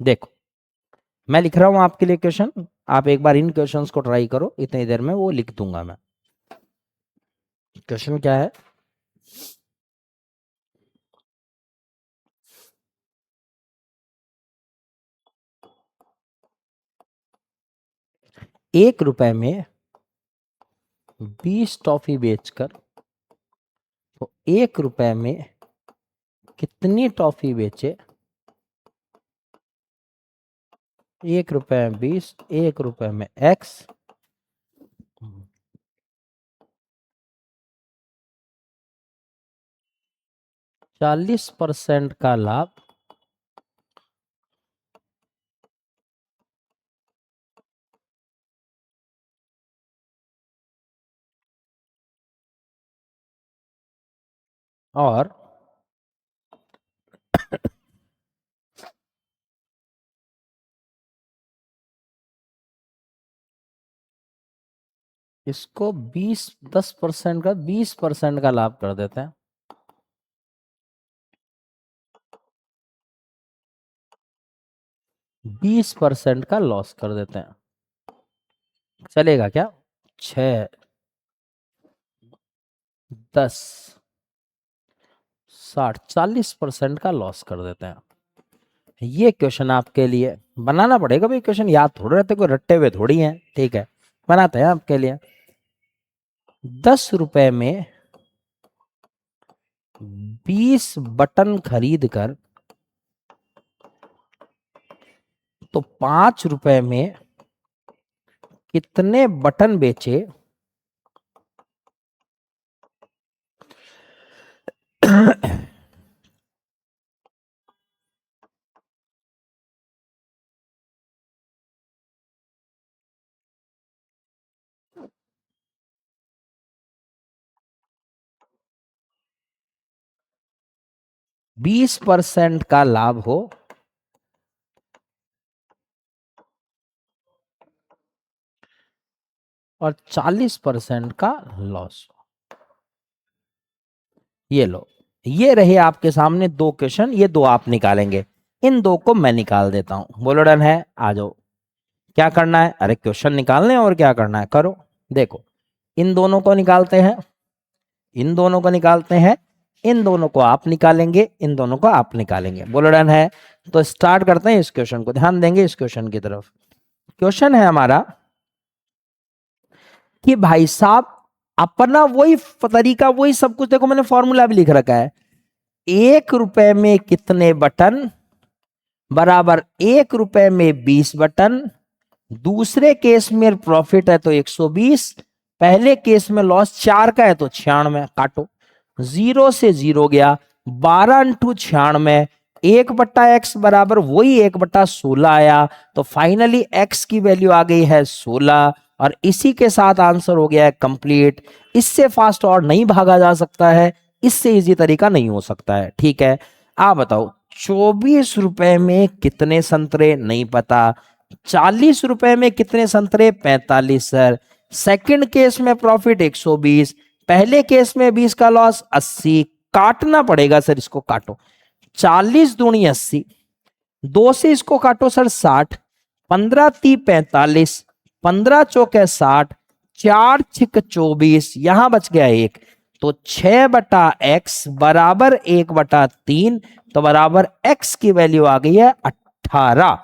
देखो मैं लिख रहा हूं आपके लिए क्वेश्चन, आप एक बार इन क्वेश्चंस को ट्राई करो, इतनी देर में वो लिख दूंगा मैं। क्वेश्चन क्या है? 1 रुपए में 20 टॉफी बेचकर तो 1 रुपए में कितनी टॉफी बेचे? 1 रुपए में 20, 1 रुपए में x, 40% का लाभ और इसको 10% का 20% का लाभ कर देते हैं। बीस परसेंट का लॉस कर देते हैं, चलेगा क्या? 6, 10, 60, 40% का लॉस कर देते हैं। ये क्वेश्चन आपके लिए बनाना पड़ेगा भाई, क्वेश्चन याद थोड़े रहते, कोई रट्टे हुए थोड़ी हैं, ठीक है, बनाते हैं आपके लिए। 10 रुपए में 20 बटन खरीद कर तो 5 रुपए में कितने बटन बेचे? 20% का लाभ हो और 40% का लॉस हो। ये लो, ये रहे आपके सामने दो क्वेश्चन, ये दो आप निकालेंगे, इन दो को मैं निकाल देता हूं। बोलो डन है? आ जाओ। क्या करना है? अरे क्वेश्चन निकालने और क्या करना है, करो। देखो, इन दोनों को निकालते हैं, इन दोनों को निकालते हैं, इन दोनों को आप निकालेंगे, इन दोनों को आप निकालेंगे। बोलो डन है? तो स्टार्ट करते हैं इस क्वेश्चन को, ध्यान देंगे इस क्वेश्चन की तरफ। क्वेश्चन है हमारा कि भाई साहब अपना वही तरीका, वही सब कुछ, देखो मैंने फॉर्मूला भी लिख रखा है। 1 रुपए में कितने बटन बराबर 1 रुपए में 20 बटन। दूसरे केस में प्रॉफिट है तो 120, पहले केस में लॉस 4 का है तो 96। काटो, 0 से 0 गया, 12 इंटू 96, 1/x बराबर वही 1/16 आया। तो फाइनली x की वैल्यू आ गई है 16, और इसी के साथ आंसर हो गया है कंप्लीट। इससे फास्ट और नहीं भागा जा सकता है, इससे इजी तरीका नहीं हो सकता है, ठीक है। आप बताओ 24 रुपए में कितने संतरे? नहीं पता। 40 रुपए में कितने संतरे? 45 सर। सेकंड केस में प्रॉफिट 120, पहले केस में 20 का लॉस 80। काटना पड़ेगा सर, इसको काटो। 40 दूनी 80, 2 से इसको काटो सर 60, 15 × 3 = 45, 15 चौके 60, 4 × 6 = 24, यहां बच गया 1, तो 6/x बराबर 1/3, तो बराबर x की वैल्यू आ गई है 18।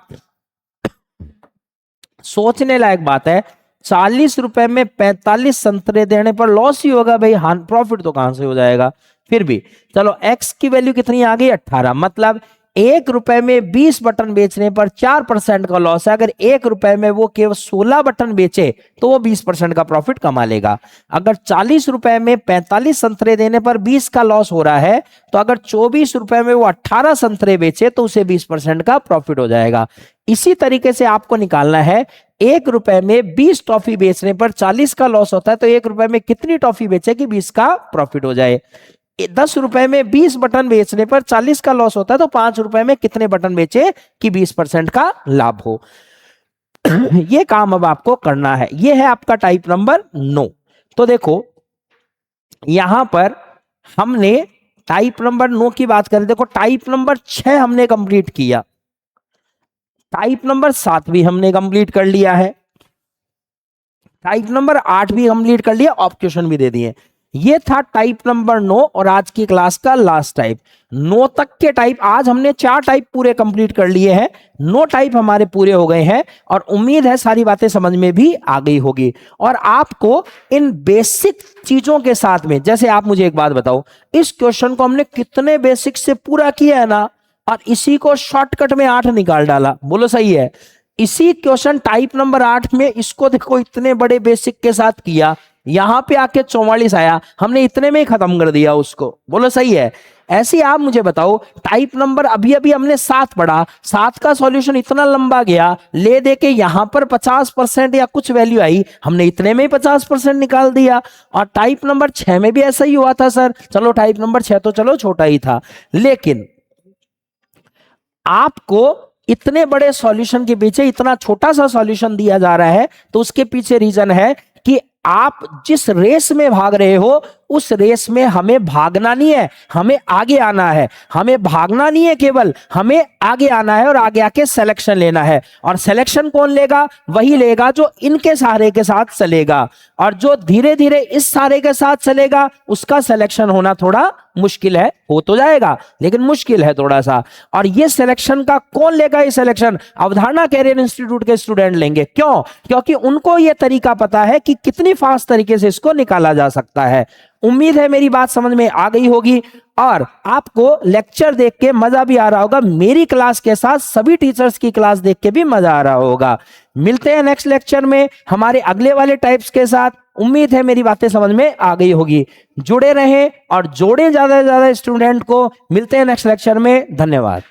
सोचने लायक बात है, 40 रुपए में 45 संतरे देने पर लॉस ही होगा भाई, हां प्रॉफिट तो कहां से हो जाएगा। फिर भी चलो x की वैल्यू कितनी आ गई? 18, मतलब 1 रुपए में 20 बटन बेचने पर 4% का लॉस है। अगर 1 रुपए में वो केवल 16 बटन बेचे तो वो 20% का प्रॉफिट कमा लेगा। अगर 40 रुपए में 45 संतरे देने पर 20 का लॉस हो रहा है, तो अगर 24 रुपए में वो 18 संतरे बेचे तो उसे 20% का प्रॉफिट हो जाएगा। इसी तरीके से आपको निकालना है, 1 रुपए में 20 टॉफी बेचने पर 40 का लॉस होता है, तो 1 रुपए में कितनी टॉफी बेचे कि 20 का प्रॉफिट हो जाए। 10 रुपए में 20 बटन बेचने पर 40 का लॉस होता है, तो 5 रुपए में कितने बटन बेचे कि 20% का लाभ हो। ये काम अब आपको करना है। ये है आपका टाइप नंबर 9। तो देखो यहां पर हमने टाइप नंबर 9 की बात करें, देखो टाइप नंबर 6 हमने कंप्लीट किया, टाइप नंबर 7 भी हमने कंप्लीट कर लिया है, टाइप नंबर 8 भी कंप्लीट कर लिया, ऑप्शन भी दे दिए। ये था टाइप नंबर 9 और आज की क्लास का लास्ट टाइप। 9 तक के टाइप, आज हमने 4 टाइप पूरे कंप्लीट कर लिए हैं, 9 टाइप हमारे पूरे हो गए हैं, और उम्मीद है सारी बातें समझ में भी आ गई होगी। और आपको इन बेसिक चीजों के साथ में, जैसे आप मुझे एक बात बताओ, इस क्वेश्चन को हमने कितने बेसिक से पूरा किया है ना, और इसी को शॉर्टकट में 8 निकाल डाला। बोलो सही है? इसी क्वेश्चन टाइप नंबर 8 में इसको देखो इतने बड़े बेसिक के साथ किया, यहां पे आके 44 आया, हमने इतने में ही खत्म कर दिया उसको। बोलो सही है? ऐसे ही आप मुझे बताओ, टाइप नंबर अभी अभी हमने 7 पढ़ा, 7 का सॉल्यूशन इतना लंबा गया, ले दे के यहां पर 50% या कुछ वैल्यू आई, हमने इतने में ही 50% निकाल दिया। और टाइप नंबर 6 में भी ऐसा ही हुआ था सर। चलो टाइप नंबर 6 तो चलो छोटा ही था, लेकिन आपको इतने बड़े सॉल्यूशन के पीछे इतना छोटा सा सॉल्यूशन दिया जा रहा है, तो उसके पीछे रीजन है कि आप जिस रेस में भाग रहे हो उस रेस में हमें भागना नहीं है, हमें आगे आना है। हमें भागना नहीं है केवल, हमें आगे आना है और आगे आके सिलेक्शन लेना है। और सिलेक्शन कौन लेगा? वही लेगा जो इनके सहारे के साथ चलेगा, और जो धीरे धीरे इस सहारे के साथ चलेगा उसका सिलेक्शन होना थोड़ा मुश्किल है, हो तो जाएगा लेकिन मुश्किल है थोड़ा सा। और ये सिलेक्शन का कौन लेगा? ये सिलेक्शन अवधारणा कैरियर इंस्टीट्यूट के स्टूडेंट लेंगे। क्यों? क्योंकि उनको ये तरीका पता है कि कितनी फास्ट तरीके से इसको निकाला जा सकता है। उम्मीद है मेरी बात समझ में आ गई होगी और आपको लेक्चर देख के मजा भी आ रहा होगा। मेरी क्लास के साथ सभी टीचर्स की क्लास देख के भी मजा आ रहा होगा। मिलते हैं नेक्स्ट लेक्चर में हमारे अगले वाले टाइप्स के साथ। उम्मीद है मेरी बातें समझ में आ गई होगी। जुड़े रहें और जोड़ें ज्यादा से ज्यादा स्टूडेंट को। मिलते हैं नेक्स्ट लेक्चर में। धन्यवाद।